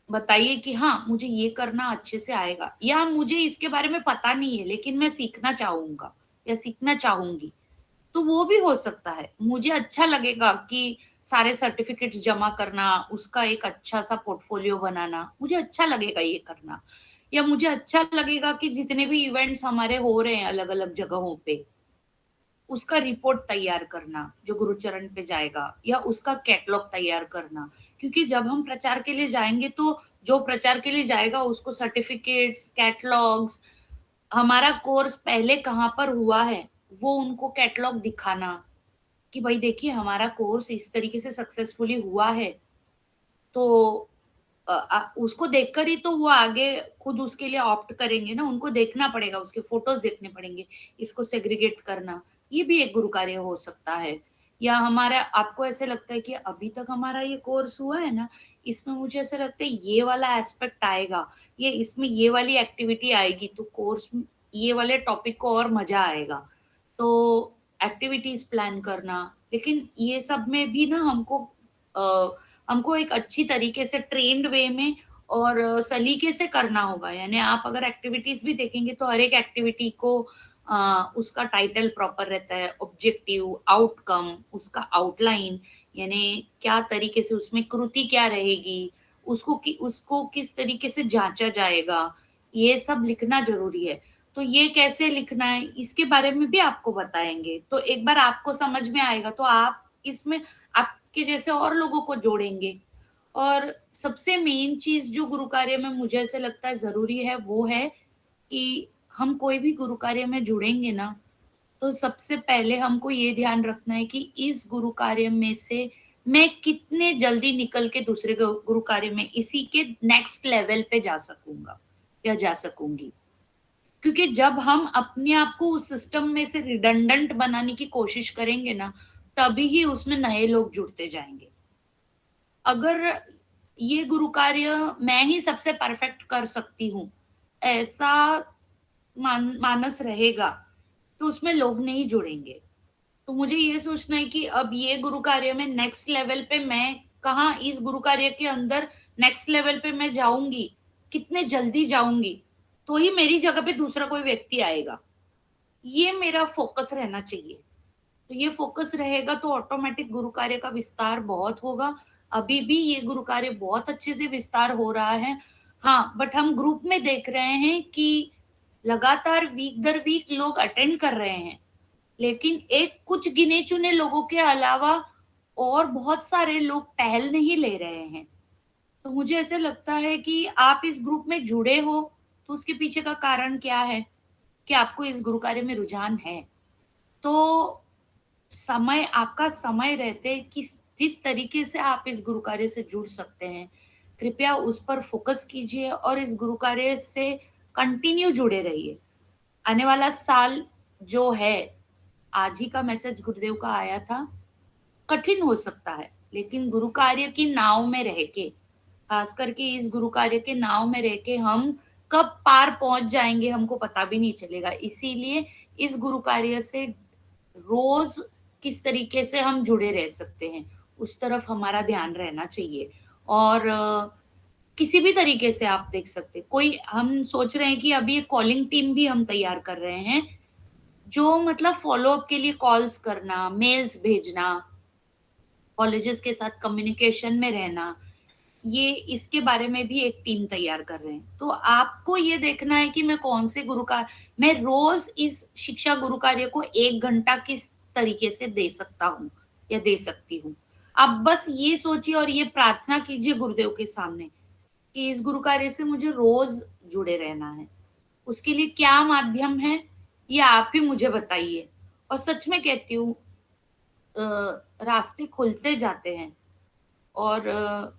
बताइए कि हाँ मुझे ये करना अच्छे से आएगा या मुझे इसके बारे में पता नहीं है लेकिन मैं सीखना चाहूंगा या सीखना चाहूंगी, तो वो भी हो सकता है। मुझे अच्छा लगेगा कि सारे सर्टिफिकेट्स जमा करना, उसका एक अच्छा सा पोर्टफोलियो बनाना, मुझे अच्छा लगेगा ये करना, या मुझे अच्छा लगेगा कि जितने भी इवेंट्स हमारे हो रहे हैं अलग अलग जगहों पे उसका रिपोर्ट तैयार करना जो गुरुचरण पे जाएगा या उसका कैटलॉग तैयार करना, क्योंकि जब हम प्रचार के लिए जाएंगे तो जो प्रचार के लिए जाएगा उसको सर्टिफिकेट्स, कैटलॉग्स, हमारा कोर्स पहले कहाँ पर हुआ है वो उनको कैटलॉग दिखाना कि भाई देखिए हमारा कोर्स इस तरीके से सक्सेसफुली हुआ है। तो उसको देखकर ही तो वो आगे खुद उसके लिए ऑप्ट करेंगे ना, उनको देखना पड़ेगा, उसके फोटोज देखने पड़ेंगे, इसको सेग्रीगेट करना, ये भी एक गुरु कार्य हो सकता है। या हमारा आपको ऐसे लगता है कि अभी तक हमारा ये कोर्स हुआ है ना, इसमें मुझे ऐसा लगता है ये वाला एस्पेक्ट आएगा, ये इसमें ये वाली एक्टिविटी आएगी तो कोर्स ये वाले टॉपिक को और मजा आएगा। तो एक्टिविटीज प्लान करना, लेकिन ये सब में भी ना हमको हमको एक अच्छी तरीके से ट्रेन्ड वे में और सलीके से करना होगा। यानी आप अगर एक्टिविटीज भी देखेंगे तो हर एक एक्टिविटी को उसका टाइटल प्रॉपर रहता है, ऑब्जेक्टिव, आउटकम, उसका आउटलाइन, यानी क्या तरीके से उसमें कृति क्या रहेगी, उसको किस तरीके से जांचा जाएगा, ये सब लिखना जरूरी है। तो ये कैसे लिखना है इसके बारे में भी आपको बताएंगे। तो एक बार आपको समझ में आएगा तो आप इसमें आपके जैसे और लोगों को जोड़ेंगे। और सबसे मेन चीज जो गुरु कार्य में मुझे ऐसे लगता है जरूरी है वो है कि हम कोई भी गुरु कार्य में जुड़ेंगे ना, तो सबसे पहले हमको ये ध्यान रखना है कि इस गुरु कार्य में से मैं कितने जल्दी निकल के दूसरे गुरु कार्य में इसी के नेक्स्ट लेवल पे जा सकूंगा या जा सकूंगी। क्योंकि जब हम अपने आप को उस सिस्टम में से रिडंडेंट बनाने की कोशिश करेंगे ना, तभी ही उसमें नए लोग जुड़ते जाएंगे। अगर ये गुरु कार्य मैं ही सबसे परफेक्ट कर सकती हूँ, ऐसा मानस रहेगा, तो उसमें लोग नहीं जुड़ेंगे। तो मुझे ये सोचना है कि अब ये गुरु कार्य में नेक्स्ट लेवल पे मैं कहाँ इस गुरु कार्य के अंदर नेक्स्ट लेवल पे मैं जाऊंगी, कितने जल्दी जाऊंगी, तो ही मेरी जगह पे दूसरा कोई व्यक्ति आएगा। ये मेरा फोकस रहना चाहिए। तो ये फोकस रहेगा तो ऑटोमेटिक गुरु कार्य का विस्तार बहुत होगा। अभी भी ये गुरु कार्य बहुत अच्छे से विस्तार हो रहा है। हाँ, बट हम ग्रुप में देख रहे हैं कि लगातार वीक दर वीक लोग अटेंड कर रहे हैं, लेकिन एक कुछ गिने चुने लोगों के अलावा और बहुत सारे लोग पहल नहीं ले रहे हैं। तो मुझे ऐसे लगता है कि आप इस ग्रुप में जुड़े हो तो उसके पीछे का कारण क्या है कि आपको इस गुरु कार्य में रुझान है। तो समय आपका समय रहते किस तरीके से आप इस गुरु कार्य से जुड़ सकते हैं, कृपया उस पर फोकस कीजिए और इस गुरु कार्य से कंटिन्यू जुड़े रहिए। आने वाला साल जो है, आज ही का मैसेज गुरुदेव का आया था, कठिन हो सकता है, लेकिन गुरु कार्य की नाव में रह के, खास करके इस गुरु कार्य के नाव में रह के हम कब पार पहुंच जाएंगे हमको पता भी नहीं चलेगा। इसीलिए इस गुरु कार्य से रोज किस तरीके से हम जुड़े रह सकते हैं उस तरफ हमारा ध्यान रहना चाहिए। और किसी भी तरीके से आप देख सकते, कोई हम सोच रहे हैं कि अभी एक कॉलिंग टीम भी हम तैयार कर रहे हैं, जो मतलब फॉलो अप के लिए कॉल्स करना, मेल्स भेजना, कॉलेजेस के साथ कम्युनिकेशन में रहना, ये इसके बारे में भी एक टीम तैयार कर रहे हैं। तो आपको ये देखना है कि मैं कौन से मैं रोज इस शिक्षा गुरु कार्य को 1 घंटा किस तरीके से दे सकता हूँ या दे सकती हूँ। आप बस ये सोचिए और ये प्रार्थना कीजिए गुरुदेव के सामने कि इस गुरु कार्य से मुझे रोज जुड़े रहना है। उसके लिए क्या माध्यम है ये आप ही मुझे बताइए। और सच में कहती हूँ, रास्ते खुलते जाते हैं। और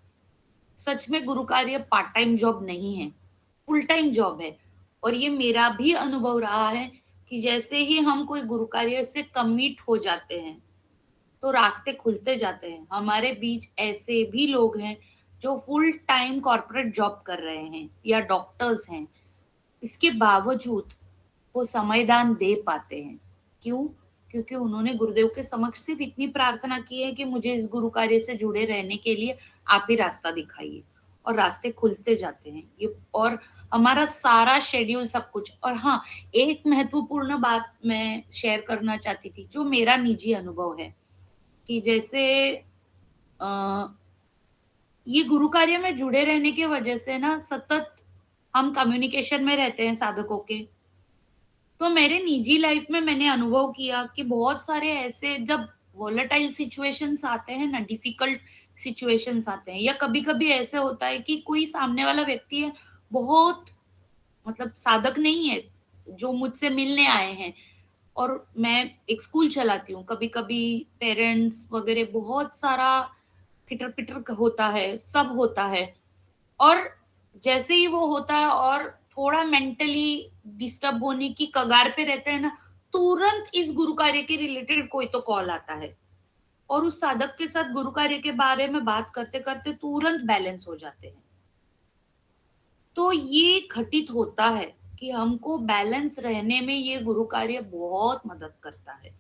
सच में गुरु कार्य पार्ट टाइम जॉब नहीं है, फुल टाइम जॉब है। और ये मेरा भी अनुभव रहा है कि जैसे ही हम कोई गुरु कार्य से कमिट हो जाते हैं तो रास्ते खुलते जाते हैं। हमारे बीच ऐसे भी लोग हैं जो फुल टाइम कॉर्पोरेट जॉब कर रहे हैं या डॉक्टर्स हैं, इसके बावजूद वो समयदान दे पाते हैं। क्यों? क्योंकि उन्होंने गुरुदेव के समक्ष सिर्फ इतनी प्रार्थना की है कि मुझे इस गुरु कार्य से जुड़े रहने के लिए आप ही रास्ता दिखाइए, और रास्ते खुलते जाते हैं ये। और हमारा सारा शेड्यूल सब कुछ। और हाँ, एक महत्वपूर्ण बात मैं शेयर करना चाहती थी जो मेरा निजी अनुभव है कि जैसे अ, ये गुरु कार्य में जुड़े रहने की वजह से ना सतत हम कम्युनिकेशन में रहते हैं साधकों के। तो मेरे निजी लाइफ में मैंने अनुभव किया कि बहुत सारे ऐसे जब वोलेटाइल सिचुएशंस आते हैं ना, डिफिकल्ट सिचुएशंस आते हैं, या कभी कभी ऐसे होता है कि कोई सामने वाला व्यक्ति है, बहुत मतलब साधक नहीं है, जो मुझसे मिलने आए हैं, और मैं एक स्कूल चलाती हूँ, कभी कभी पेरेंट्स वगैरह बहुत सारा खिटर पिटर होता है, सब होता है। और जैसे ही वो होता है और थोड़ा मेंटली डिस्टर्ब होने की कगार पे रहते हैं ना, तुरंत इस गुरु कार्य के रिलेटेड कोई तो कॉल आता है, और उस साधक के साथ गुरु कार्य के बारे में बात करते करते तुरंत बैलेंस हो जाते हैं। तो ये घटित होता है कि हमको बैलेंस रहने में ये गुरु कार्य बहुत मदद करता है।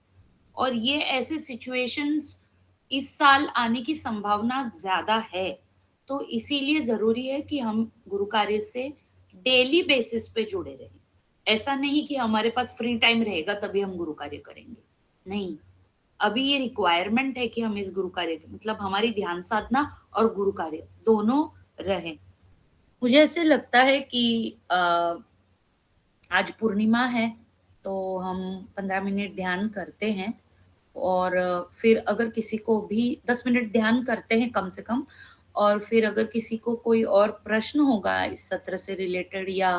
और ये ऐसे सिचुएशंस इस साल आने की संभावना ज्यादा है। तो इसीलिए ज़रूरी है कि हम गुरु कार्य से डेली बेसिस पे जुड़े रहें। ऐसा नहीं कि हमारे पास फ्री टाइम रहेगा तभी हम गुरु कार्य करेंगे, नहीं। अभी ये रिक्वायरमेंट है कि हम इस गुरु कार्य मतलब हमारी ध्यान साधना और गुरु कार्य दोनों रहें। मुझे ऐसे लगता है कि आज पूर्णिमा है, तो हम 15 मिनट ध्यान करते हैं और फिर अगर किसी को भी 10 मिनट ध्यान करते हैं कम से कम और फिर अगर किसी को कोई और प्रश्न होगा इस सत्र से रिलेटेड या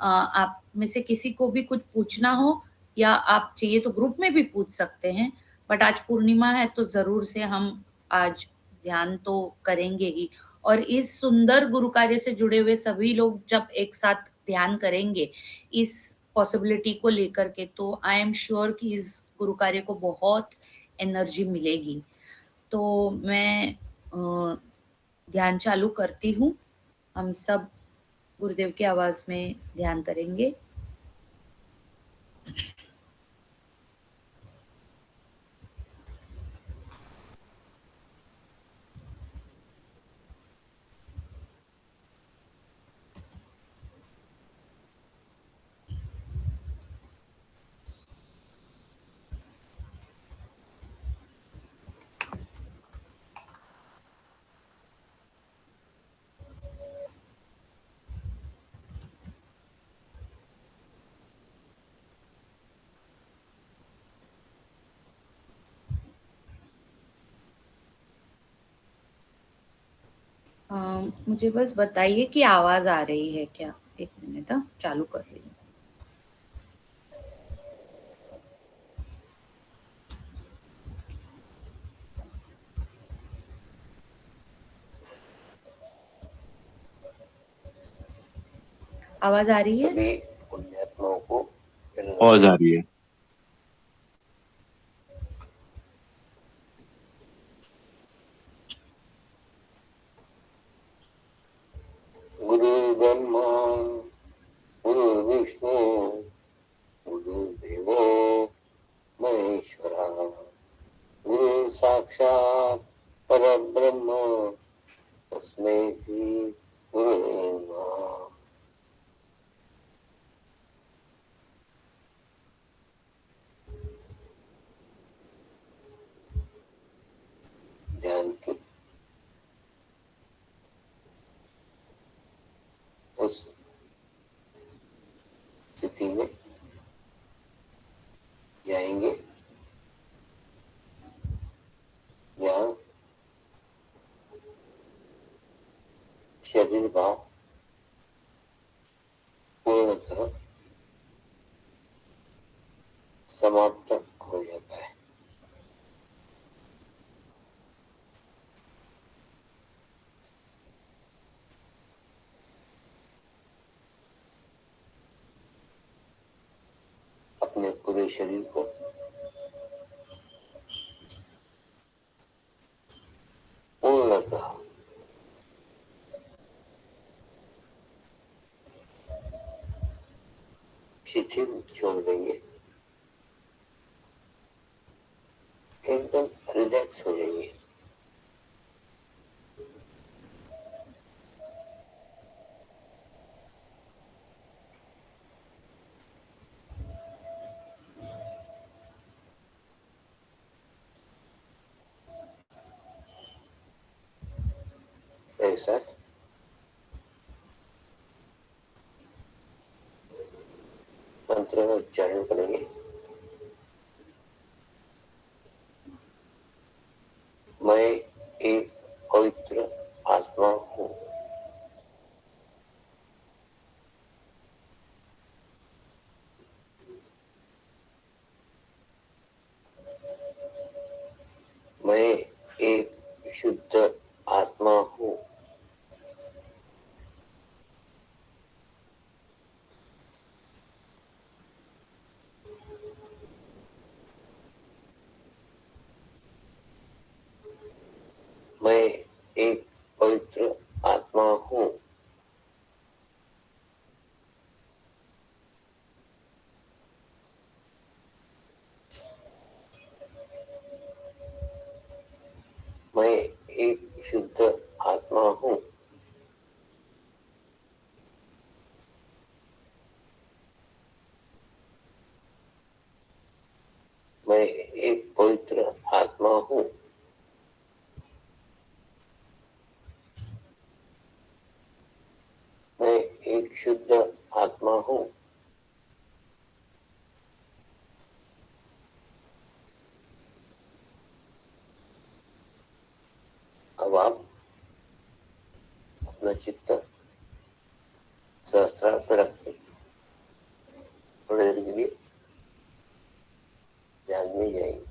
आप में से किसी को भी कुछ पूछना हो या आप चाहिए तो ग्रुप में भी पूछ सकते हैं। बट आज पूर्णिमा है तो ज़रूर से हम आज ध्यान तो करेंगे ही और इस सुंदर गुरु कार्य से जुड़े हुए सभी लोग जब एक साथ ध्यान करेंगे इस पॉसिबिलिटी को लेकर के तो आई एम श्योर कि इस गुरु कार्य को बहुत एनर्जी मिलेगी। तो मैं ध्यान चालू करती हूँ। हम सब गुरुदेव की आवाज़ में ध्यान करेंगे। मुझे बस बताइए कि आवाज़ आ रही है क्या? 1 मिनट चालू कर रही हूँ। आवाज़ आ रही है? सभी पुण्यात्माओं को आवाज आ रही है। गुरु ब्रह्मा गुरु विष्णु गुरुदेवो महेश्वरा गुरु साक्षात परब्रह्म तस्मै श्री गुरुवे नमः। ध्यान की उस स्थिति में जाएंगे जहाँ शरीर भाव पूर्णतः समाप्त हो जाता है। अपने पूरे शरीर को पूर्णतः शिथिल छोड़ देंगे, एकदम रिलैक्स हो जाएंगे। मेरे साथ मंत्र का उच्चारण करेंगे। मैं एक पवित्र आत्मा हूँ। मैं एक शुद्ध आत्मा हूँ। मैं एक पवित्र आत्मा हूँ। मैं एक शुद्ध आत्मा हूँ। मैं एक पवित्र आत्मा हूँ। मैं एक शुद्ध आत्मा हूँ। अब आप अपना चित्त सहस्त्रार पर रखते थोड़ी देर के लिए ध्यान में जाएंगे।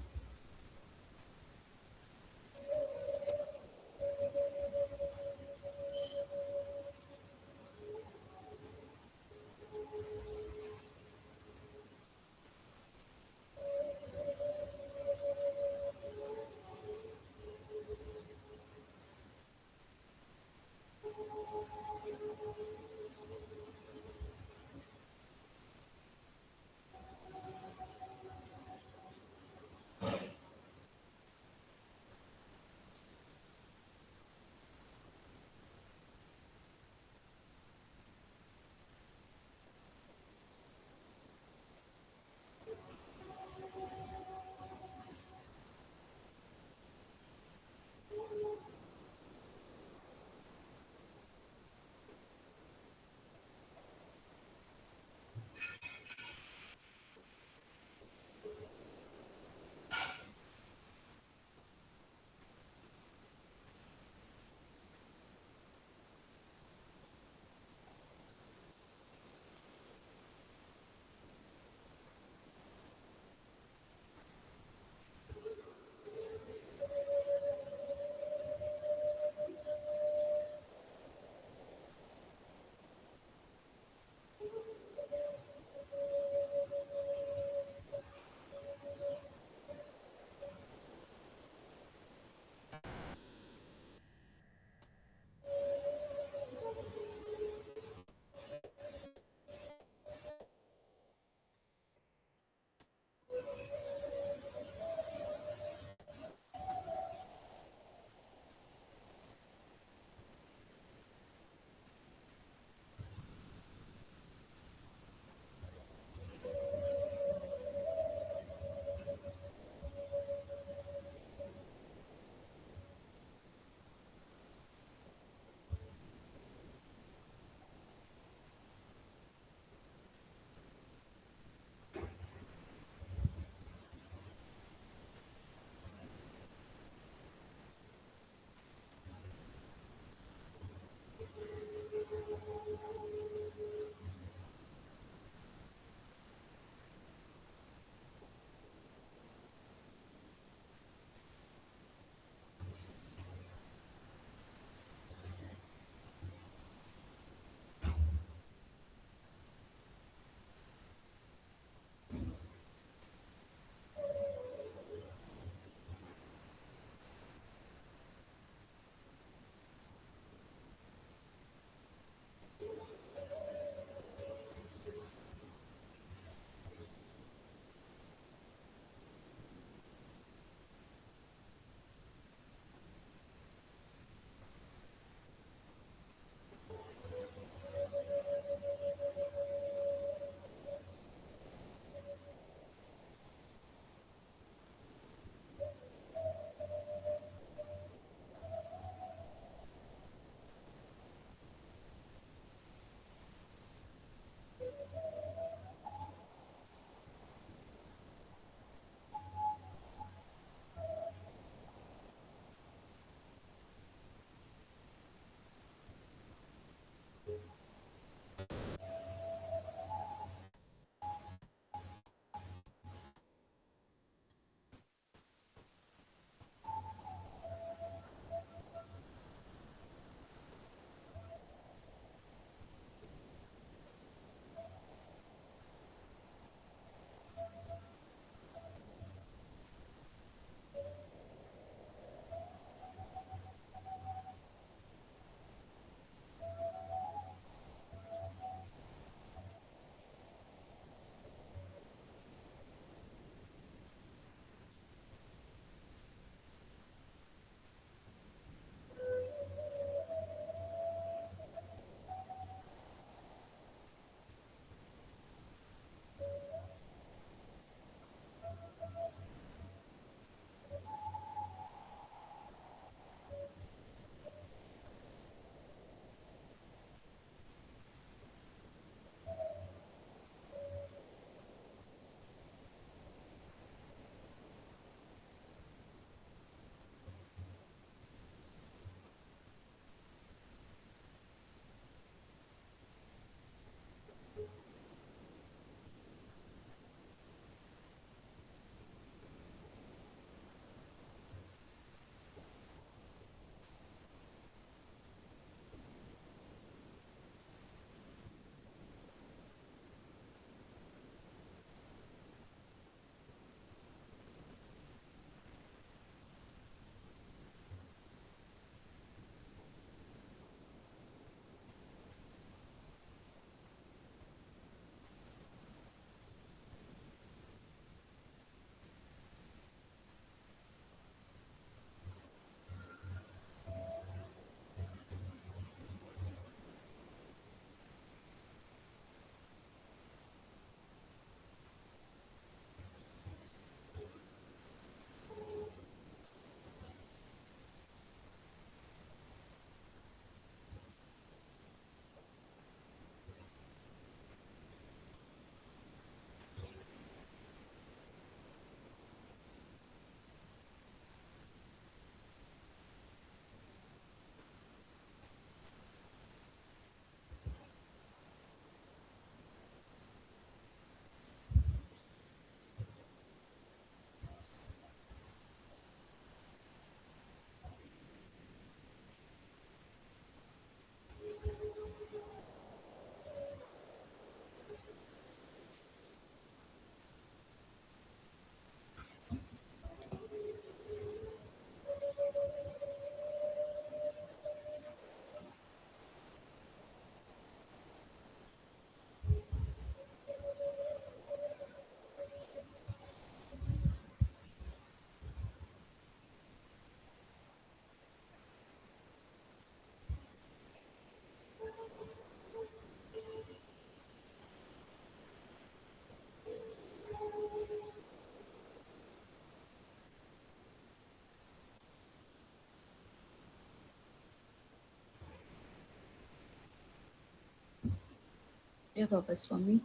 जय बाबा स्वामी।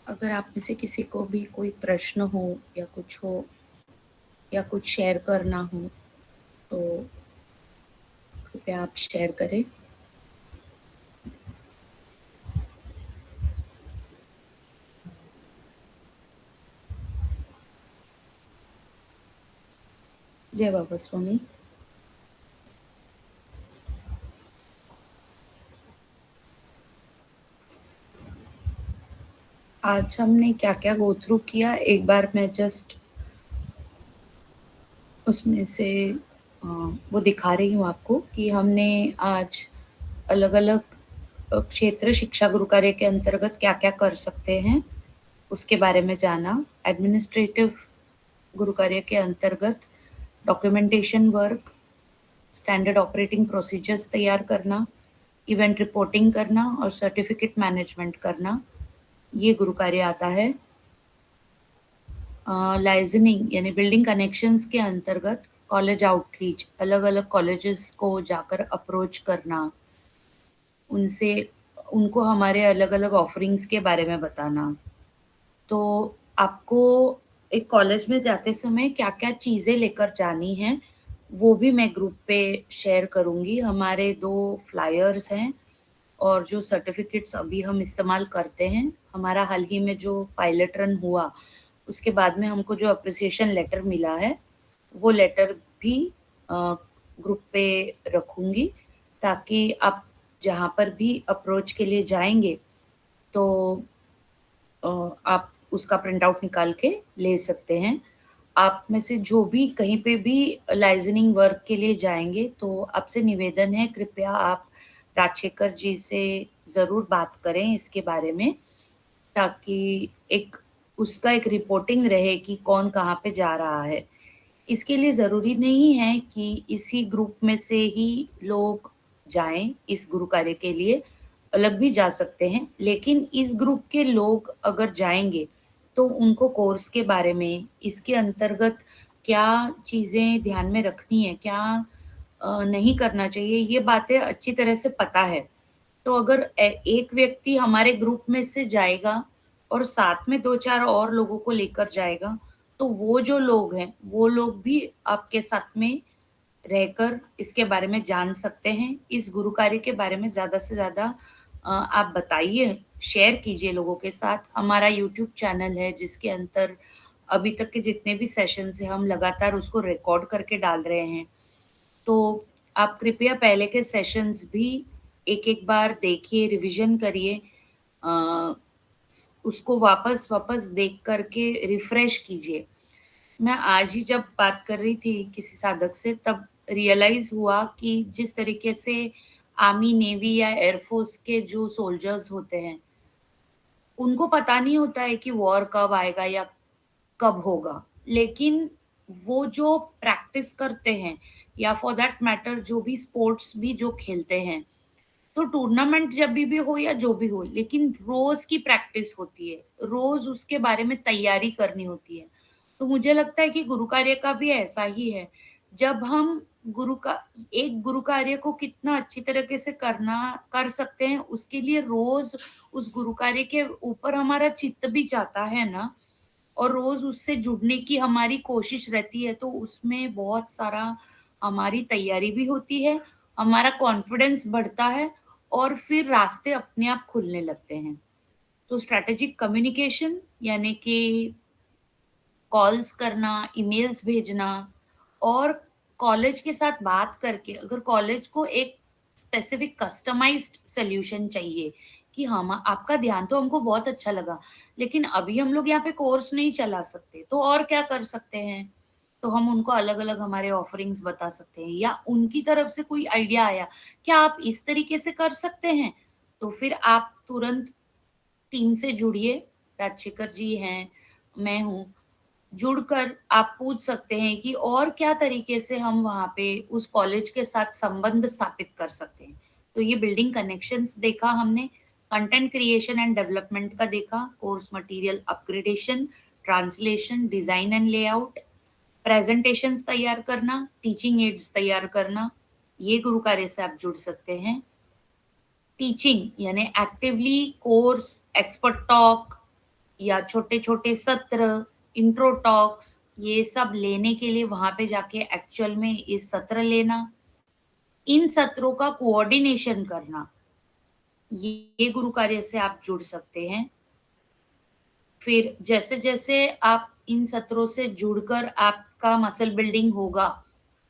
अगर आप में से किसी को भी कोई प्रश्न हो या कुछ हो या कुछ शेयर करना हो तो कृपया आप शेयर करें। जय बाबा स्वामी। आज हमने क्या क्या गो थ्रू किया, एक बार मैं जस्ट उसमें से वो दिखा रही हूँ आपको कि हमने आज अलग अलग क्षेत्र शिक्षा गुरु कार्य के अंतर्गत क्या क्या कर सकते हैं उसके बारे में जाना। एडमिनिस्ट्रेटिव गुरु कार्य के अंतर्गत documentation work, standard operating procedures तैयार करना, इवेंट रिपोर्टिंग करना और सर्टिफिकेट मैनेजमेंट करना, ये गुरु कार्य आता है। लाइजनिंग यानी बिल्डिंग कनेक्शंस के अंतर्गत कॉलेज आउटरीच, अलग अलग कॉलेजेस को जाकर अप्रोच करना, उनसे उनको हमारे अलग अलग ऑफरिंग्स के बारे में बताना। तो आपको एक कॉलेज में जाते समय क्या क्या चीज़ें लेकर जानी हैं वो भी मैं ग्रुप पे शेयर करूँगी। हमारे 2 फ्लायर्स हैं और जो सर्टिफिकेट्स अभी हम इस्तेमाल करते हैं, हमारा हाल ही में जो पायलट रन हुआ उसके बाद में हमको जो अप्रिसिएशन लेटर मिला है वो लेटर भी ग्रुप पे रखूँगी ताकि आप जहाँ पर भी अप्रोच के लिए जाएँगे तो आप उसका प्रिंट आउट निकाल के ले सकते हैं। आप में से जो भी कहीं पे भी लाइजनिंग वर्क के लिए जाएँगे तो आपसे निवेदन है कृपया आप राजशेखर जी से ज़रूर बात करें इसके बारे में, ताकि उसका एक रिपोर्टिंग रहे कि कौन कहाँ पे जा रहा है। इसके लिए ज़रूरी नहीं है कि इसी ग्रुप में से ही लोग जाएँ इस गुरु कार्य के लिए, अलग भी जा सकते हैं। लेकिन इस ग्रुप के लोग अगर जाएँगे, तो उनको कोर्स के बारे में, इसके अंतर्गत क्या चीज़ें ध्यान में रखनी है, क्या नहीं करना चाहिए, ये बातें अच्छी तरह से पता है। तो अगर एक व्यक्ति हमारे ग्रुप में से जाएगा और साथ में 2-4 और लोगों को लेकर जाएगा, तो वो जो लोग हैं, वो लोग भी आपके साथ में रहकर इसके बारे में जान सकते हैं। इस गुरु कार्य के बारे में ज़्यादा से ज़्यादा आप बताइए, शेयर कीजिए लोगों के साथ। हमारा यूट्यूब चैनल है जिसके अंदर अभी तक के जितने भी सेशंस हैं, हम लगातार उसको रिकॉर्ड करके डाल रहे हैं। तो आप कृपया पहले के सेशंस भी एक-एक बार देखिए, रिविज़न करिए, अ, उसको वापस-वापस देख कर के रिफ्रेश कीजिए। मैं आज ही जब बात कर रही थी किसी साधक से तब रियलाइज़ हुआ कि जिस तरीके से आर्मी, नेवी या एयर फ़ोर्स के जो सोल्जर्स होते हैं, उनको पता नहीं होता है कि वॉर कब आएगा या कब होगा। लेकिन वो जो प्रैक्टिस करते हैं या फॉर दैट मैटर जो भी स्पोर्ट्स भी जो खेलते हैं, तो टूर्नामेंट जब भी हो या जो भी हो, लेकिन रोज़ की प्रैक्टिस होती है, रोज़ उसके बारे में तैयारी करनी होती है। तो मुझे लगता है कि गुरु कार्य का भी ऐसा ही है। जब हम गुरु कार्य को कितना अच्छी तरीके से कर सकते हैं, उसके लिए रोज़ उस गुरु कार्य के ऊपर हमारा चित्त भी जाता है ना, और रोज़ उससे जुड़ने की हमारी कोशिश रहती है, तो उसमें बहुत सारा हमारी तैयारी भी होती है, हमारा कॉन्फिडेंस बढ़ता है और फिर रास्ते अपने आप खुलने लगते हैं। तो स्ट्रैटेजिक कम्युनिकेशन यानी कि कॉल्स करना, ईमेल्स भेजना और कॉलेज के साथ बात करके अगर कॉलेज को एक स्पेसिफिक कस्टमाइज्ड सॉल्यूशन चाहिए कि हम आपका ध्यान तो हमको बहुत अच्छा लगा, लेकिन अभी हम लोग यहाँ पे कोर्स नहीं चला सकते, तो और क्या कर सकते हैं? तो हम उनको अलग-अलग हमारे ऑफरिंग्स बता सकते हैं या उनकी तरफ से कोई आइडिया आया, क्या आप इस तरीके से कर सकते हैं? तो फिर आप तुरंत टीम से जुड़िए, राजशेखर जी हैं, मैं हूँ, जुड़कर आप पूछ सकते हैं कि और क्या तरीके से हम वहाँ पे उस कॉलेज के साथ संबंध स्थापित कर सकते हैं। तो ये बिल्डिंग कनेक्शंस देखा हमने, कंटेंट क्रिएशन एंड डेवलपमेंट का देखा, course material upgradation, translation, design and layout, presentations तैयार करना, टीचिंग एड्स तैयार करना, ये गुरु कार्य से आप जुड़ सकते हैं। टीचिंग यानी एक्टिवली कोर्स, एक्सपर्ट टॉक या छोटे-छोटे सत्र, इंट्रो टॉक्स, ये सब लेने के लिए वहाँ पे जाके एक्चुअल में ये सत्र लेना, इन सत्रों का कोऑर्डिनेशन करना, ये गुरु कार्य से आप जुड़ सकते हैं। फिर जैसे-जैसे आप इन सत्रों से जुड़कर आपका मसल बिल्डिंग होगा,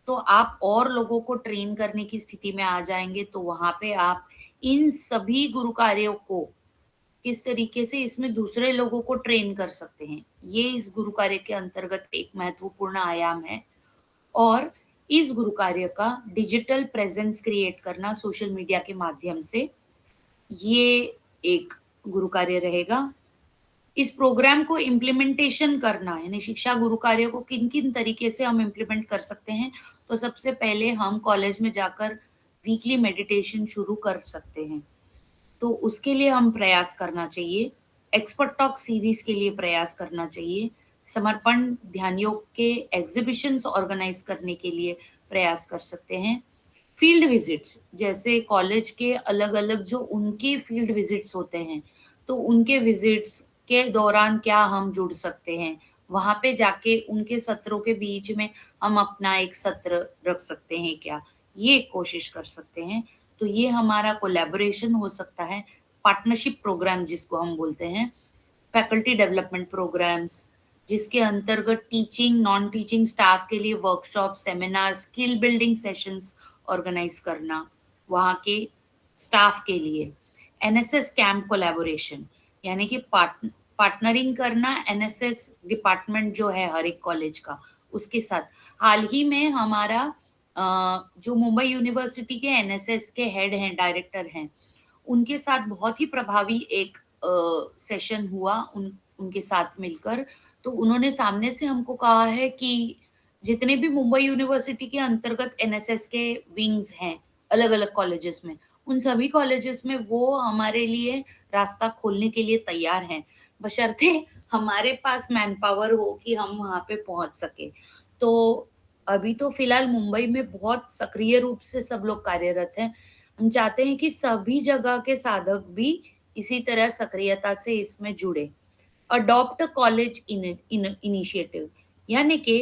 तो आप और लोगों को ट्रेन करने की स्थिति में आ जाएँगे, तो वहाँ पे आप इन सभी गुरु कार्यों को किस तरीके से इसमें दूसरे लोगों को ट्रेन कर सकते हैं, ये इस गुरु कार्य के अंतर्गत एक महत्वपूर्ण आयाम है। और इस गुरु कार्य का डिजिटल प्रेजेंस क्रिएट करना सोशल मीडिया के माध्यम से, ये एक गुरु कार्य रहेगा। इस प्रोग्राम को इम्प्लीमेंटेशन करना यानी शिक्षा गुरु कार्य को किन-किन तरीके से हम इम्प्लीमेंट कर सकते हैं, तो सबसे पहले हम कॉलेज में जाकर वीकली मेडिटेशन शुरू कर सकते हैं। तो उसके लिए हम प्रयास करना चाहिए, एक्सपर्ट टॉक सीरीज़ के लिए प्रयास करना चाहिए, समर्पण ध्यान योग के एग्ज़िबिशन्स ऑर्गेनाइज़ करने के लिए प्रयास कर सकते हैं। फील्ड विज़िट्स जैसे कॉलेज के अलग-अलग जो उनके फील्ड विज़िट्स होते हैं, तो उनके विज़िट्स के दौरान क्या हम जुड़ सकते हैं, वहाँ पे जाके उनके सत्रों के बीच में हम अपना एक सत्र रख सकते हैं क्या, ये कोशिश कर सकते हैं। तो ये हमारा कोलैबोरेशन हो सकता है, पार्टनरशिप प्रोग्राम जिसको हम बोलते हैं, फैकल्टी डेवलपमेंट प्रोग्राम्स, जिसके अंतर्गत टीचिंग, नॉन टीचिंग स्टाफ के लिए workshop, seminar, skill building sessions organise करना, वहाँ के स्टाफ के लिए। एनएसएस कैंप कोलैबोरेशन यानी कि पार्टनरिंग करना एनएसएस डिपार्टमेंट जो है हर एक कॉलेज का, उसके साथ। हाल ही में हमारा जो मुंबई यूनिवर्सिटी के एनएसएस के हेड हैं, डायरेक्टर हैं, उनके साथ बहुत ही प्रभावी एक सेशन हुआ उनके साथ मिलकर। तो उन्होंने सामने से हमको कहा है कि जितने भी मुंबई यूनिवर्सिटी के अंतर्गत एनएसएस के विंग्स हैं, अलग-अलग कॉलेजेस में, उन सभी कॉलेजेस में वो हमारे लिए रास्ता खोलने के लिए तैयार हैं, बशर्ते हमारे पास मैन पावर हो कि हम वहाँ पे पहुँच सकें। तो अभी तो फिलहाल मुंबई में बहुत सक्रिय रूप से सब लोग कार्यरत हैं। हम चाहते हैं कि सभी जगह के साधक भी इसी तरह सक्रियता से इसमें जुड़े। अडॉप्ट कॉलेज इनिशिएटिव यानी कि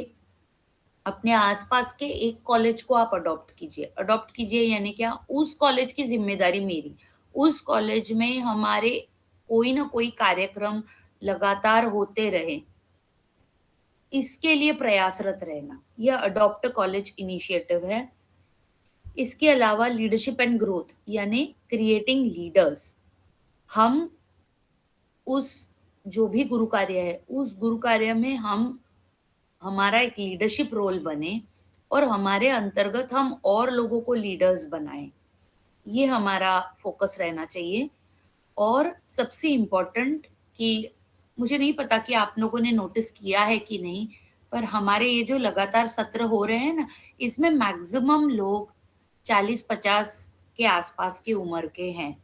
अपने आसपास के एक कॉलेज को आप अडॉप्ट कीजिए। अडॉप्ट कीजिए यानी क्या? उस कॉलेज की ज़िम्मेदारी मेरी। उस कॉलेज में हमारे कोई ना कोई कार्यक्रम लगातार होते रहें। इसके लिए प्रयासरत रहना, यह अडॉप्ट कॉलेज इनिशिएटिव है। इसके अलावा लीडरशिप एंड ग्रोथ यानी क्रिएटिंग लीडर्स। हम उस जो भी गुरु कार्य है, उस गुरु कार्य में हम हमारा एक लीडरशिप रोल बने और हमारे अंतर्गत हम और लोगों को लीडर्स बनाएं। ये हमारा फोकस रहना चाहिए। और सबसे इम्पोर्टेंट कि मुझे नहीं पता कि आप लोगों ने नोटिस किया है कि नहीं, पर हमारे ये जो लगातार सत्र हो रहे हैं ना, इसमें मैक्सिमम लोग 40-50 के आसपास की उम्र के हैं।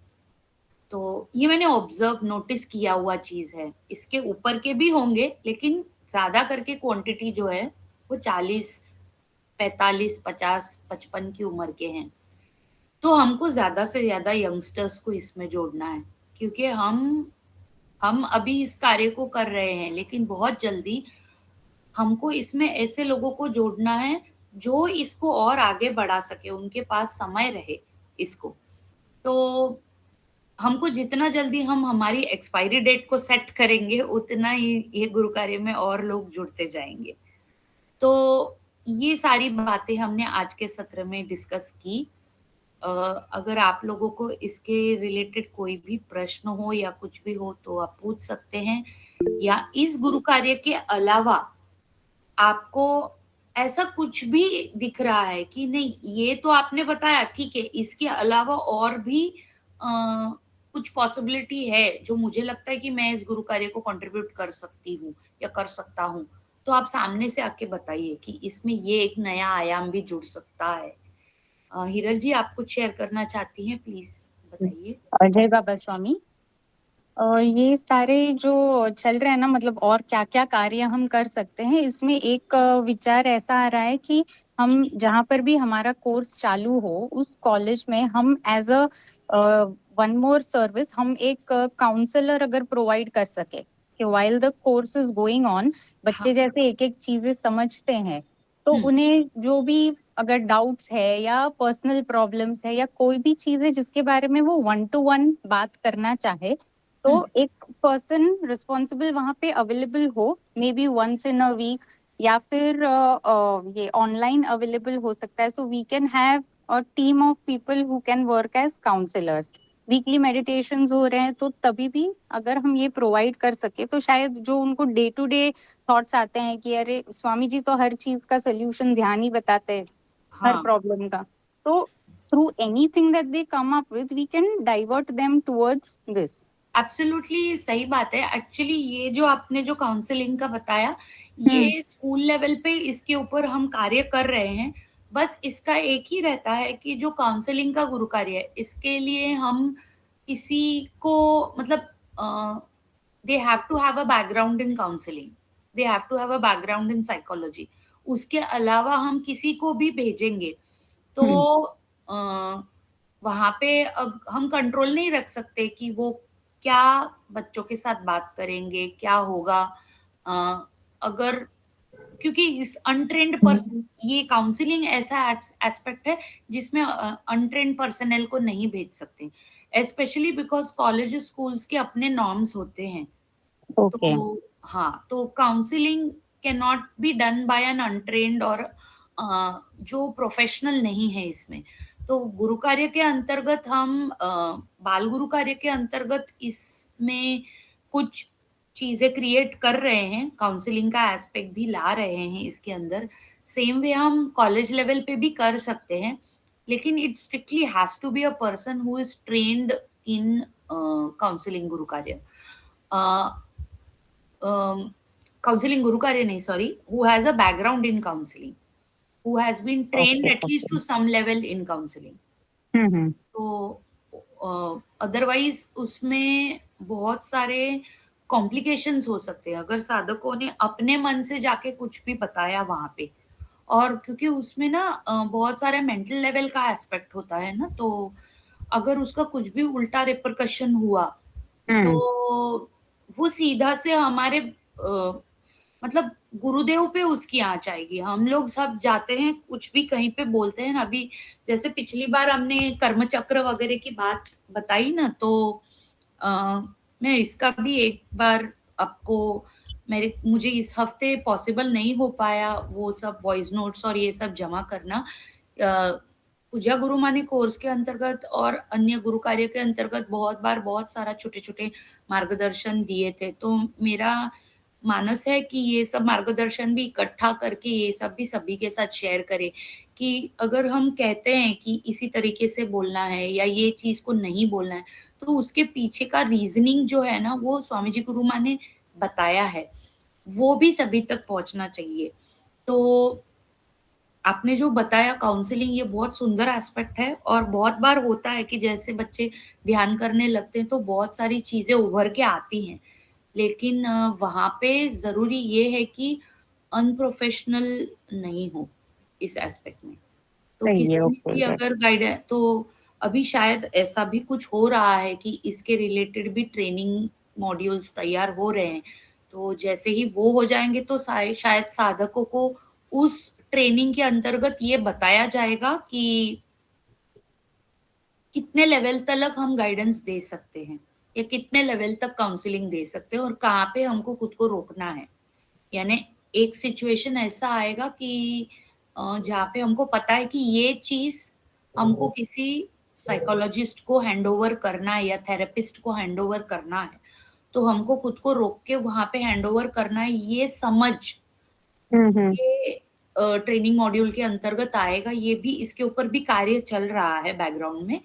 तो ये मैंने ऑब्जर्व नोटिस किया हुआ चीज़ है। इसके ऊपर के भी होंगे, लेकिन ज़्यादा करके क्वांटिटी जो है वो 40, 45, 50, 55 की उम्र के हैं। तो हमको ज़्यादा से ज़्यादा यंगस्टर्स को इसमें जोड़ना है, क्योंकि हम अभी इस कार्य को कर रहे हैं, लेकिन बहुत जल्दी हमको इसमें ऐसे लोगों को जोड़ना है जो इसको और आगे बढ़ा सके, उनके पास समय रहे इसको। तो हमको जितना जल्दी हम हमारी एक्सपायरी डेट को सेट करेंगे, उतना ही ये गुरु कार्य में और लोग जुड़ते जाएँगे। तो ये सारी बातें हमने आज के सत्र में डिस्कस की। अ, अगर आप लोगों को इसके रिलेटेड कोई भी प्रश्न हो या कुछ भी हो तो आप पूछ सकते हैं, या इस गुरु कार्य के अलावा आपको ऐसा कुछ भी दिख रहा है कि नहीं ये तो आपने बताया ठीक है, इसके अलावा और भी कुछ पॉसिबिलिटी है जो मुझे लगता है कि मैं इस गुरु कार्य को कंट्रीब्यूट कर सकती हूँ या कर सकता हूँ, तो आप सामने से आके बताइए कि इसमें ये एक नया आयाम भी जुड़ सकता है। हीरक जी, आप कुछ शेयर करना चाहती हैं? प्लीज़ बताइए। जय बाबा स्वामी। ये सारे जो चल रहे हैं ना, मतलब और क्या क्या कार्य हम कर सकते हैं, इसमें एक विचार ऐसा आ रहा है कि हम जहाँ पर भी हमारा कोर्स चालू हो उस कॉलेज में हम as a one more service हम एक काउंसलर अगर प्रोवाइड कर सके कि while the course is going on, बच्चे हाँ। जैसे एक एक चीजें समझते हैं तो हम्म। उन्हें जो भी अगर डाउट्स है या पर्सनल प्रॉब्लम्स है या कोई भी चीज है जिसके बारे में वो 1-to-1 बात करना चाहे, तो एक पर्सन रिस्पॉन्सिबल वहां पे अवेलेबल हो, maybe once in a week या फिर ये ऑनलाइन अवेलेबल हो सकता है. So we can have a team of people who can work as counsellors. Weekly meditations हो रहे हैं तो तभी भी अगर हम ये प्रोवाइड कर सके तो शायद जो उनको डे टू डे थॉट्स आते हैं कि अरे स्वामी जी तो हर चीज का सोल्यूशन ध्यान ही बताते हैं, हर हाँ। प्रॉब्लम का, तो through anything that they come up with we can divert them towards this. Absolutely सही बात है। एक्चुअली ये जो आपने जो काउंसलिंग का बताया, हम्म. ये स्कूल लेवल पे इसके ऊपर हम कार्य कर रहे हैं। बस इसका एक ही रहता है कि जो काउंसलिंग का गुरु कार्य है, इसके लिए हम किसी को मतलब they have to have a background in counselling, they have to have a background in psychology. उसके अलावा हम किसी को भी भेजेंगे तो वहाँ पे अब हम कंट्रोल नहीं रख सकते कि वो क्या बच्चों के साथ बात करेंगे, क्या होगा। अ, अगर क्योंकि इस अनट्रेन्ड पर्सन, ये काउंसलिंग ऐसा एस्पेक्ट है जिसमें अनट्रेन्ड पर्सनल को नहीं भेज सकते, स्पेशली बिकॉज कॉलेज स्कूल्स के अपने नॉर्म्स होते हैं। ओके. तो हाँ, तो counselling can not be done by an untrained और जो प्रोफेशनल नहीं है इसमें। तो गुरु कार्य के अंतर्गत हम बाल गुरु कार्य के अंतर्गत इसमें कुछ चीजें क्रिएट कर रहे हैं, काउंसलिंग का एस्पेक्ट भी ला रहे हैं इसके अंदर। सेम वे हम कॉलेज लेवल पे भी कर सकते हैं, लेकिन it strictly has to be a person who is trained in counselling गुरु कार्य, काउंसलिंग गुरु कार्य नहीं, sorry, who has a background in counselling, who has been trained okay. at least to some level in counseling. Hmm. तो अदरवाइज उसमें बहुत सारे कॉम्प्लिकेशंस हो सकते हैं अगर साधकों ने अपने मन से जाके कुछ भी बताया वहां पे। और क्योंकि उसमें ना बहुत सारे मेंटल लेवल का एस्पेक्ट होता है ना, तो अगर उसका कुछ भी उल्टा रिपरकशन हुआ तो हम्म. वो सीधा से हमारे मतलब गुरुदेव पे उसकी आँच आएगी। हम लोग सब जाते हैं, कुछ भी कहीं पे बोलते हैं ना, अभी जैसे पिछली बार हमने कर्म चक्र वगैरह की बात बताई ना, तो अ, मैं इसका भी एक बार आपको, मेरे मुझे इस हफ्ते पॉसिबल नहीं हो पाया वो सब वॉइस नोट्स और ये सब जमा करना। पूजा गुरु माने कोर्स के अंतर्गत और अन्य गुरु कार्य के अंतर्गत बहुत बार बहुत सारा छोटे-छोटे मार्गदर्शन दिए थे। तो मेरा मानस है कि ये सब मार्गदर्शन भी इकट्ठा करके ये सब भी सभी के साथ शेयर करें कि अगर हम कहते हैं कि इसी तरीके से बोलना है या ये चीज़ को नहीं बोलना है, तो उसके पीछे का रीज़निंग जो है ना, वो स्वामी जी गुरु माँ ने बताया है, वो भी सभी तक पहुँचना चाहिए। तो आपने जो बताया काउंसलिंग, ये बहुत सुंदर एस्पेक्ट है और बहुत बार होता है कि जैसे बच्चे ध्यान करने लगते हैं तो बहुत सारी चीज़ें उभर के आती हैं। लेकिन वहाँ पे ज़रूरी ये है कि अनप्रोफेशनल नहीं हो इस एस्पेक्ट में। तो सही है. किसी ने ओके. भी अगर गाइड, तो अभी शायद ऐसा भी कुछ हो रहा है कि इसके रिलेटेड भी ट्रेनिंग मॉड्यूल्स तैयार हो रहे हैं। तो जैसे ही वो हो जाएँगे तो शायद साधकों को उस ट्रेनिंग के अंतर्गत ये बताया जाएगा कि कितने लेवल तक हम गाइडेंस दे सकते हैं या कितने लेवल तक काउंसलिंग दे सकते हैं और कहाँ पे हमको खुद को रोकना है। यानी एक सिचुएशन ऐसा आएगा कि जहाँ पे हमको पता है कि ये चीज़ हमको किसी साइकोलॉजिस्ट को हैंडओवर करना है या थेरेपिस्ट को हैंडओवर करना है, तो हमको खुद को रोक के वहाँ पे हैंडओवर करना है, ये समझ हम्म. ये ट्रेनिंग मॉड्यूल के अंतर्गत आएगा। ये भी, इसके ऊपर भी कार्य चल रहा है बैकग्राउंड में।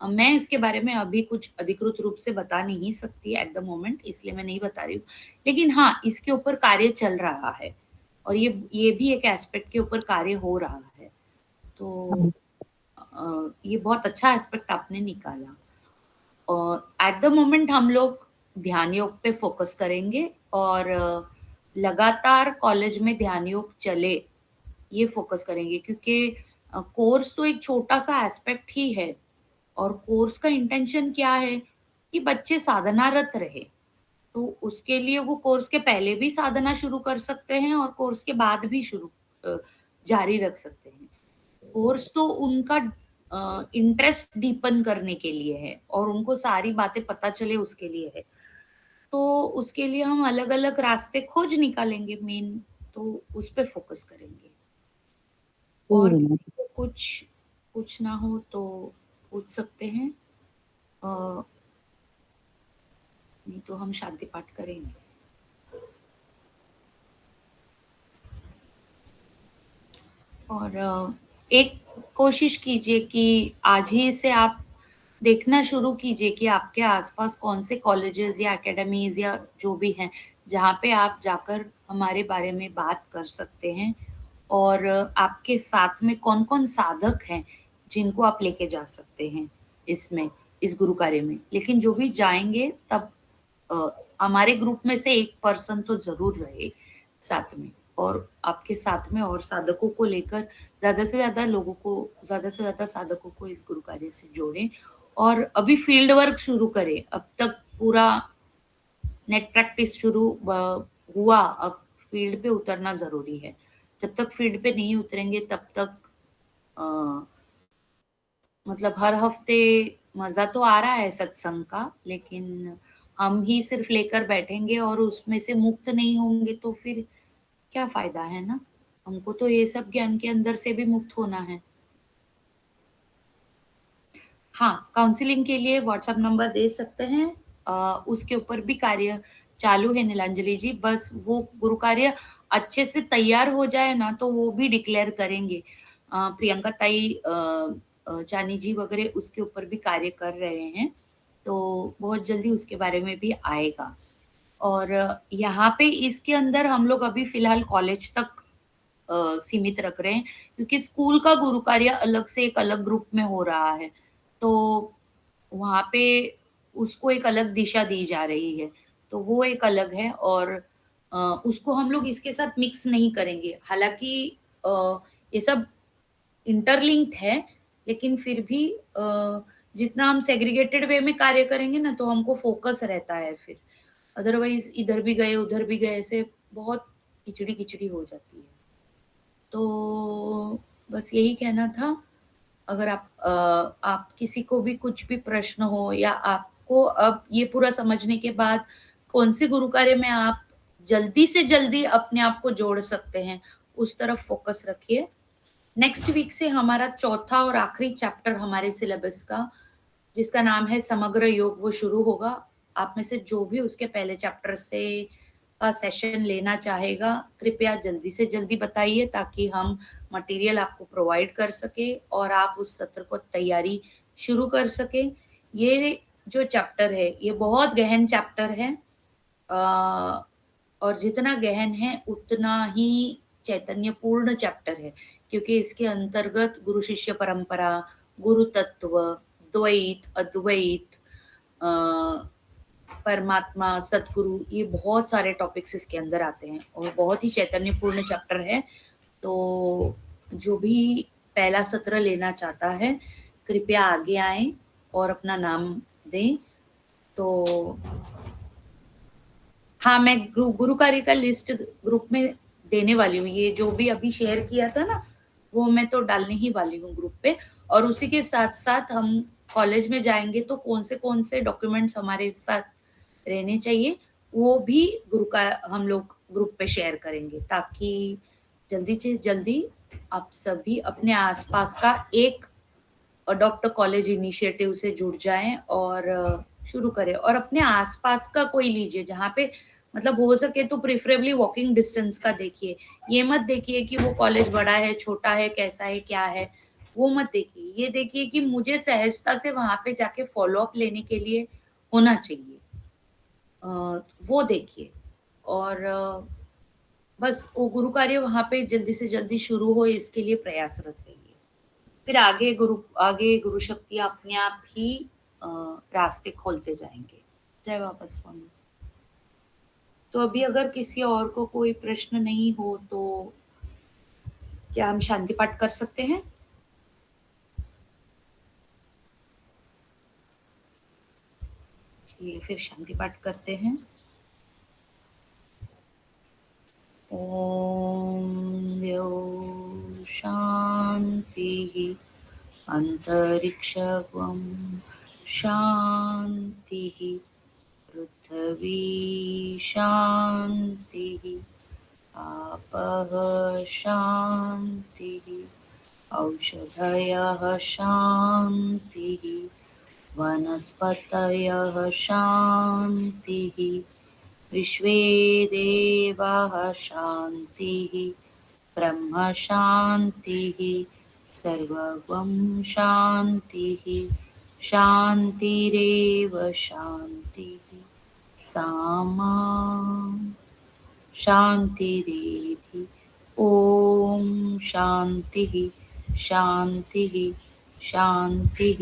मैं इसके बारे में अभी कुछ अधिकृत रूप से बता नहीं सकती एट द मोमेंट, इसलिए मैं नहीं बता रही हूँ। लेकिन हाँ, इसके ऊपर कार्य चल रहा है और ये भी एक एस्पेक्ट के ऊपर कार्य हो रहा है। तो ये बहुत अच्छा एस्पेक्ट आपने निकाला और एट द मोमेंट हम लोग ध्यान योग पे फोकस करेंगे और लगातार कॉलेज में ध्यान योग चले ये फोकस करेंगे, क्योंकि कोर्स तो एक छोटा सा एस्पेक्ट ही है और कोर्स का इंटेंशन क्या है कि बच्चे साधनारत रहे। तो उसके लिए वो कोर्स के पहले भी साधना शुरू कर सकते हैं और कोर्स के बाद भी जारी रख सकते हैं। कोर्स तो उनका इंटरेस्ट डीपन करने के लिए है और उनको सारी बातें पता चले उसके लिए है। तो उसके लिए हम अलग-अलग रास्ते खोज निकालेंगे मेन, तो उस पे फोकस करेंगे। और किसी को कुछ पूछना हो तो पूछ सकते हैं, नहीं तो हम शांति पाठ करेंगे। और एक कोशिश कीजिए कि आज ही से आप देखना शुरू कीजिए कि आपके आसपास कौन से कॉलेजेस या एकेडमीज या जो भी हैं, जहाँ पे आप जाकर हमारे बारे में बात कर सकते हैं और आपके साथ में कौन-कौन साधक हैं, जिनको आप लेके जा सकते हैं इसमें, इस गुरु कार्य में। लेकिन जो भी जाएँगे तब हमारे ग्रुप में से एक पर्सन तो ज़रूर रहे साथ में और आपके साथ में और साधकों को लेकर ज़्यादा से ज़्यादा लोगों को, ज़्यादा से ज़्यादा साधकों को इस गुरु कार्य से जोड़ें और अभी फील्ड वर्क शुरू करें। अब तक पूरा नेट प्रैक्टिस शुरू हुआ, अब फील्ड पे उतरना ज़रूरी है। जब तक फील्ड पे नहीं उतरेंगे तब तक मतलब हर हफ्ते मज़ा तो आ रहा है सत्संग का, लेकिन हम ही सिर्फ लेकर बैठेंगे और उसमें से मुक्त नहीं होंगे तो फिर क्या फ़ायदा है ना? हमको तो ये सब ज्ञान के अंदर से भी मुक्त होना है। हाँ, काउंसलिंग के लिए व्हाट्सएप नंबर दे सकते हैं। उसके ऊपर भी कार्य चालू है नीलांजलि जी, बस वो गुरु कार्य अच्छे से तैयार हो जाए ना तो वो भी डिक्लेयर करेंगे। प्रियंका ताई चानी जी वगैरह उसके ऊपर भी कार्य कर रहे हैं, तो बहुत जल्दी उसके बारे में भी आएगा। और यहाँ पे इसके अंदर हम लोग अभी फ़िलहाल कॉलेज तक सीमित रख रहे हैं, क्योंकि स्कूल का गुरु कार्य अलग से एक अलग ग्रुप में हो रहा है। तो वहाँ पे उसको एक अलग दिशा दी जा रही है, तो वो एक अलग है और उसको हम लोग इसके साथ मिक्स नहीं करेंगे। हालाँकि ये सब इंटरलिंक्ड है, लेकिन फिर भी जितना हम सेग्रीगेटेड वे में कार्य करेंगे ना, तो हमको फ़ोकस रहता है फिर। अदरवाइज़ इधर भी गए, उधर भी गए, ऐसे बहुत खिचड़ी-खिचड़ी हो जाती है। तो बस यही कहना था। अगर आप किसी को भी कुछ भी प्रश्न हो या आपको अब ये पूरा समझने के बाद कौन से गुरु कार्य में आप जल्दी से जल्दी अपने आप को जोड़ सकते हैं, उस तरफ फ़ोकस रखिए। नेक्स्ट वीक से हमारा चौथा और आखिरी चैप्टर हमारे सिलेबस का, जिसका नाम है समग्र योग, वो शुरू होगा। आप में से जो भी उसके पहले चैप्टर से का सेशन लेना चाहेगा, कृपया जल्दी से जल्दी बताइए ताकि हम मटेरियल आपको प्रोवाइड कर सके और आप उस सत्र को तैयारी शुरू कर सकें। ये जो चैप्टर है, ये बहुत गहन चैप्टर है और जितना गहन है उतना ही चैतन्यपूर्ण चैप्टर है, क्योंकि इसके अंतर्गत गुरु शिष्य परंपरा, गुरु तत्व, द्वैत, अद्वैत, परमात्मा, सतगुरु, ये बहुत सारे टॉपिक्स इसके अंदर आते हैं और बहुत ही चैतन्यपूर्ण चैप्टर है। तो जो भी पहला सत्र लेना चाहता है, कृपया आगे आएँ और अपना नाम दें। तो हाँ, मैं गुरु कार्य का लिस्ट ग्रुप में देने वाली हूँ। ये जो भी अभी शेयर किया था ना, वो मैं तो डालने ही वाली हूँ ग्रुप पे। और उसी के साथ-साथ हम कॉलेज में जाएँगे तो कौन से डॉक्यूमेंट्स हमारे साथ रहने चाहिए, वो भी हम लोग ग्रुप पे शेयर करेंगे, ताकि जल्दी से जल्दी आप सभी अपने आसपास का एक डॉक्टर कॉलेज इनिशिएटिव से जुड़ जाएँ और शुरू करें। और अपने आसपास का कोई लीजिए, जहाँ पे मतलब हो सके तो प्रेफरेबली वॉकिंग डिस्टेंस का देखिए। ये मत देखिए कि वो कॉलेज बड़ा है, छोटा है, कैसा है, क्या है, वो मत देखिए। ये देखिए कि मुझे सहजता से वहाँ पे जाके फ़ॉलो अप लेने के लिए होना चाहिए। वो देखिए और बस वो गुरु कार्य वहाँ पे जल्दी से जल्दी शुरू हो, इसके लिए प्रयासरत रहिए। फिर आगे गुरु शक्ति अपने आप ही रास्ते खोलते जाएँगे। जय बाबा स्वामी। तो अभी अगर किसी और को कोई प्रश्न नहीं हो तो क्या हम शांति पाठ कर सकते हैं? चलिए फिर शांति पाठ करते हैं। ओम द्यौ शांति अंतरिक्षं शांति पृथ्वी शांति आपः शांतिः औषधयः शांतिः वनस्पतयः शांतिः विश्वे देवाः शांतिः ब्रह्म शांतिः सर्वं शांतिः शांतिरेव शांतिः सामा शांतिरेधि। ओम शांतिः शांतिः शांतिः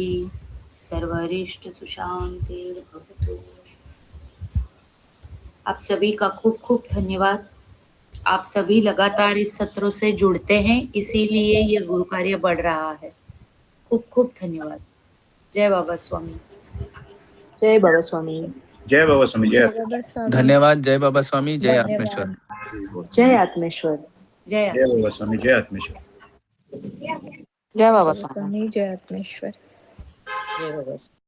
सर्वरिष्ट सुशांतिर्भवतु। आप सभी का खूब खूब धन्यवाद। आप सभी लगातार इस सत्रों से जुड़ते हैं, इसीलिए ये गुरु कार्य बढ़ रहा है। खूब खूब धन्यवाद। जय बाबा स्वामी। जय बाबा स्वामी। जय बाबा स्वामी। जय धन्यवाद। जय बाबा स्वामी। जय आत्मेश्वर। जय आत्मेश्वर। जय बाबा स्वामी। जय आत्मेश्वर। जय बाबा स्वामी। जय आत्मेश्वर। जय बाबा स्वामी।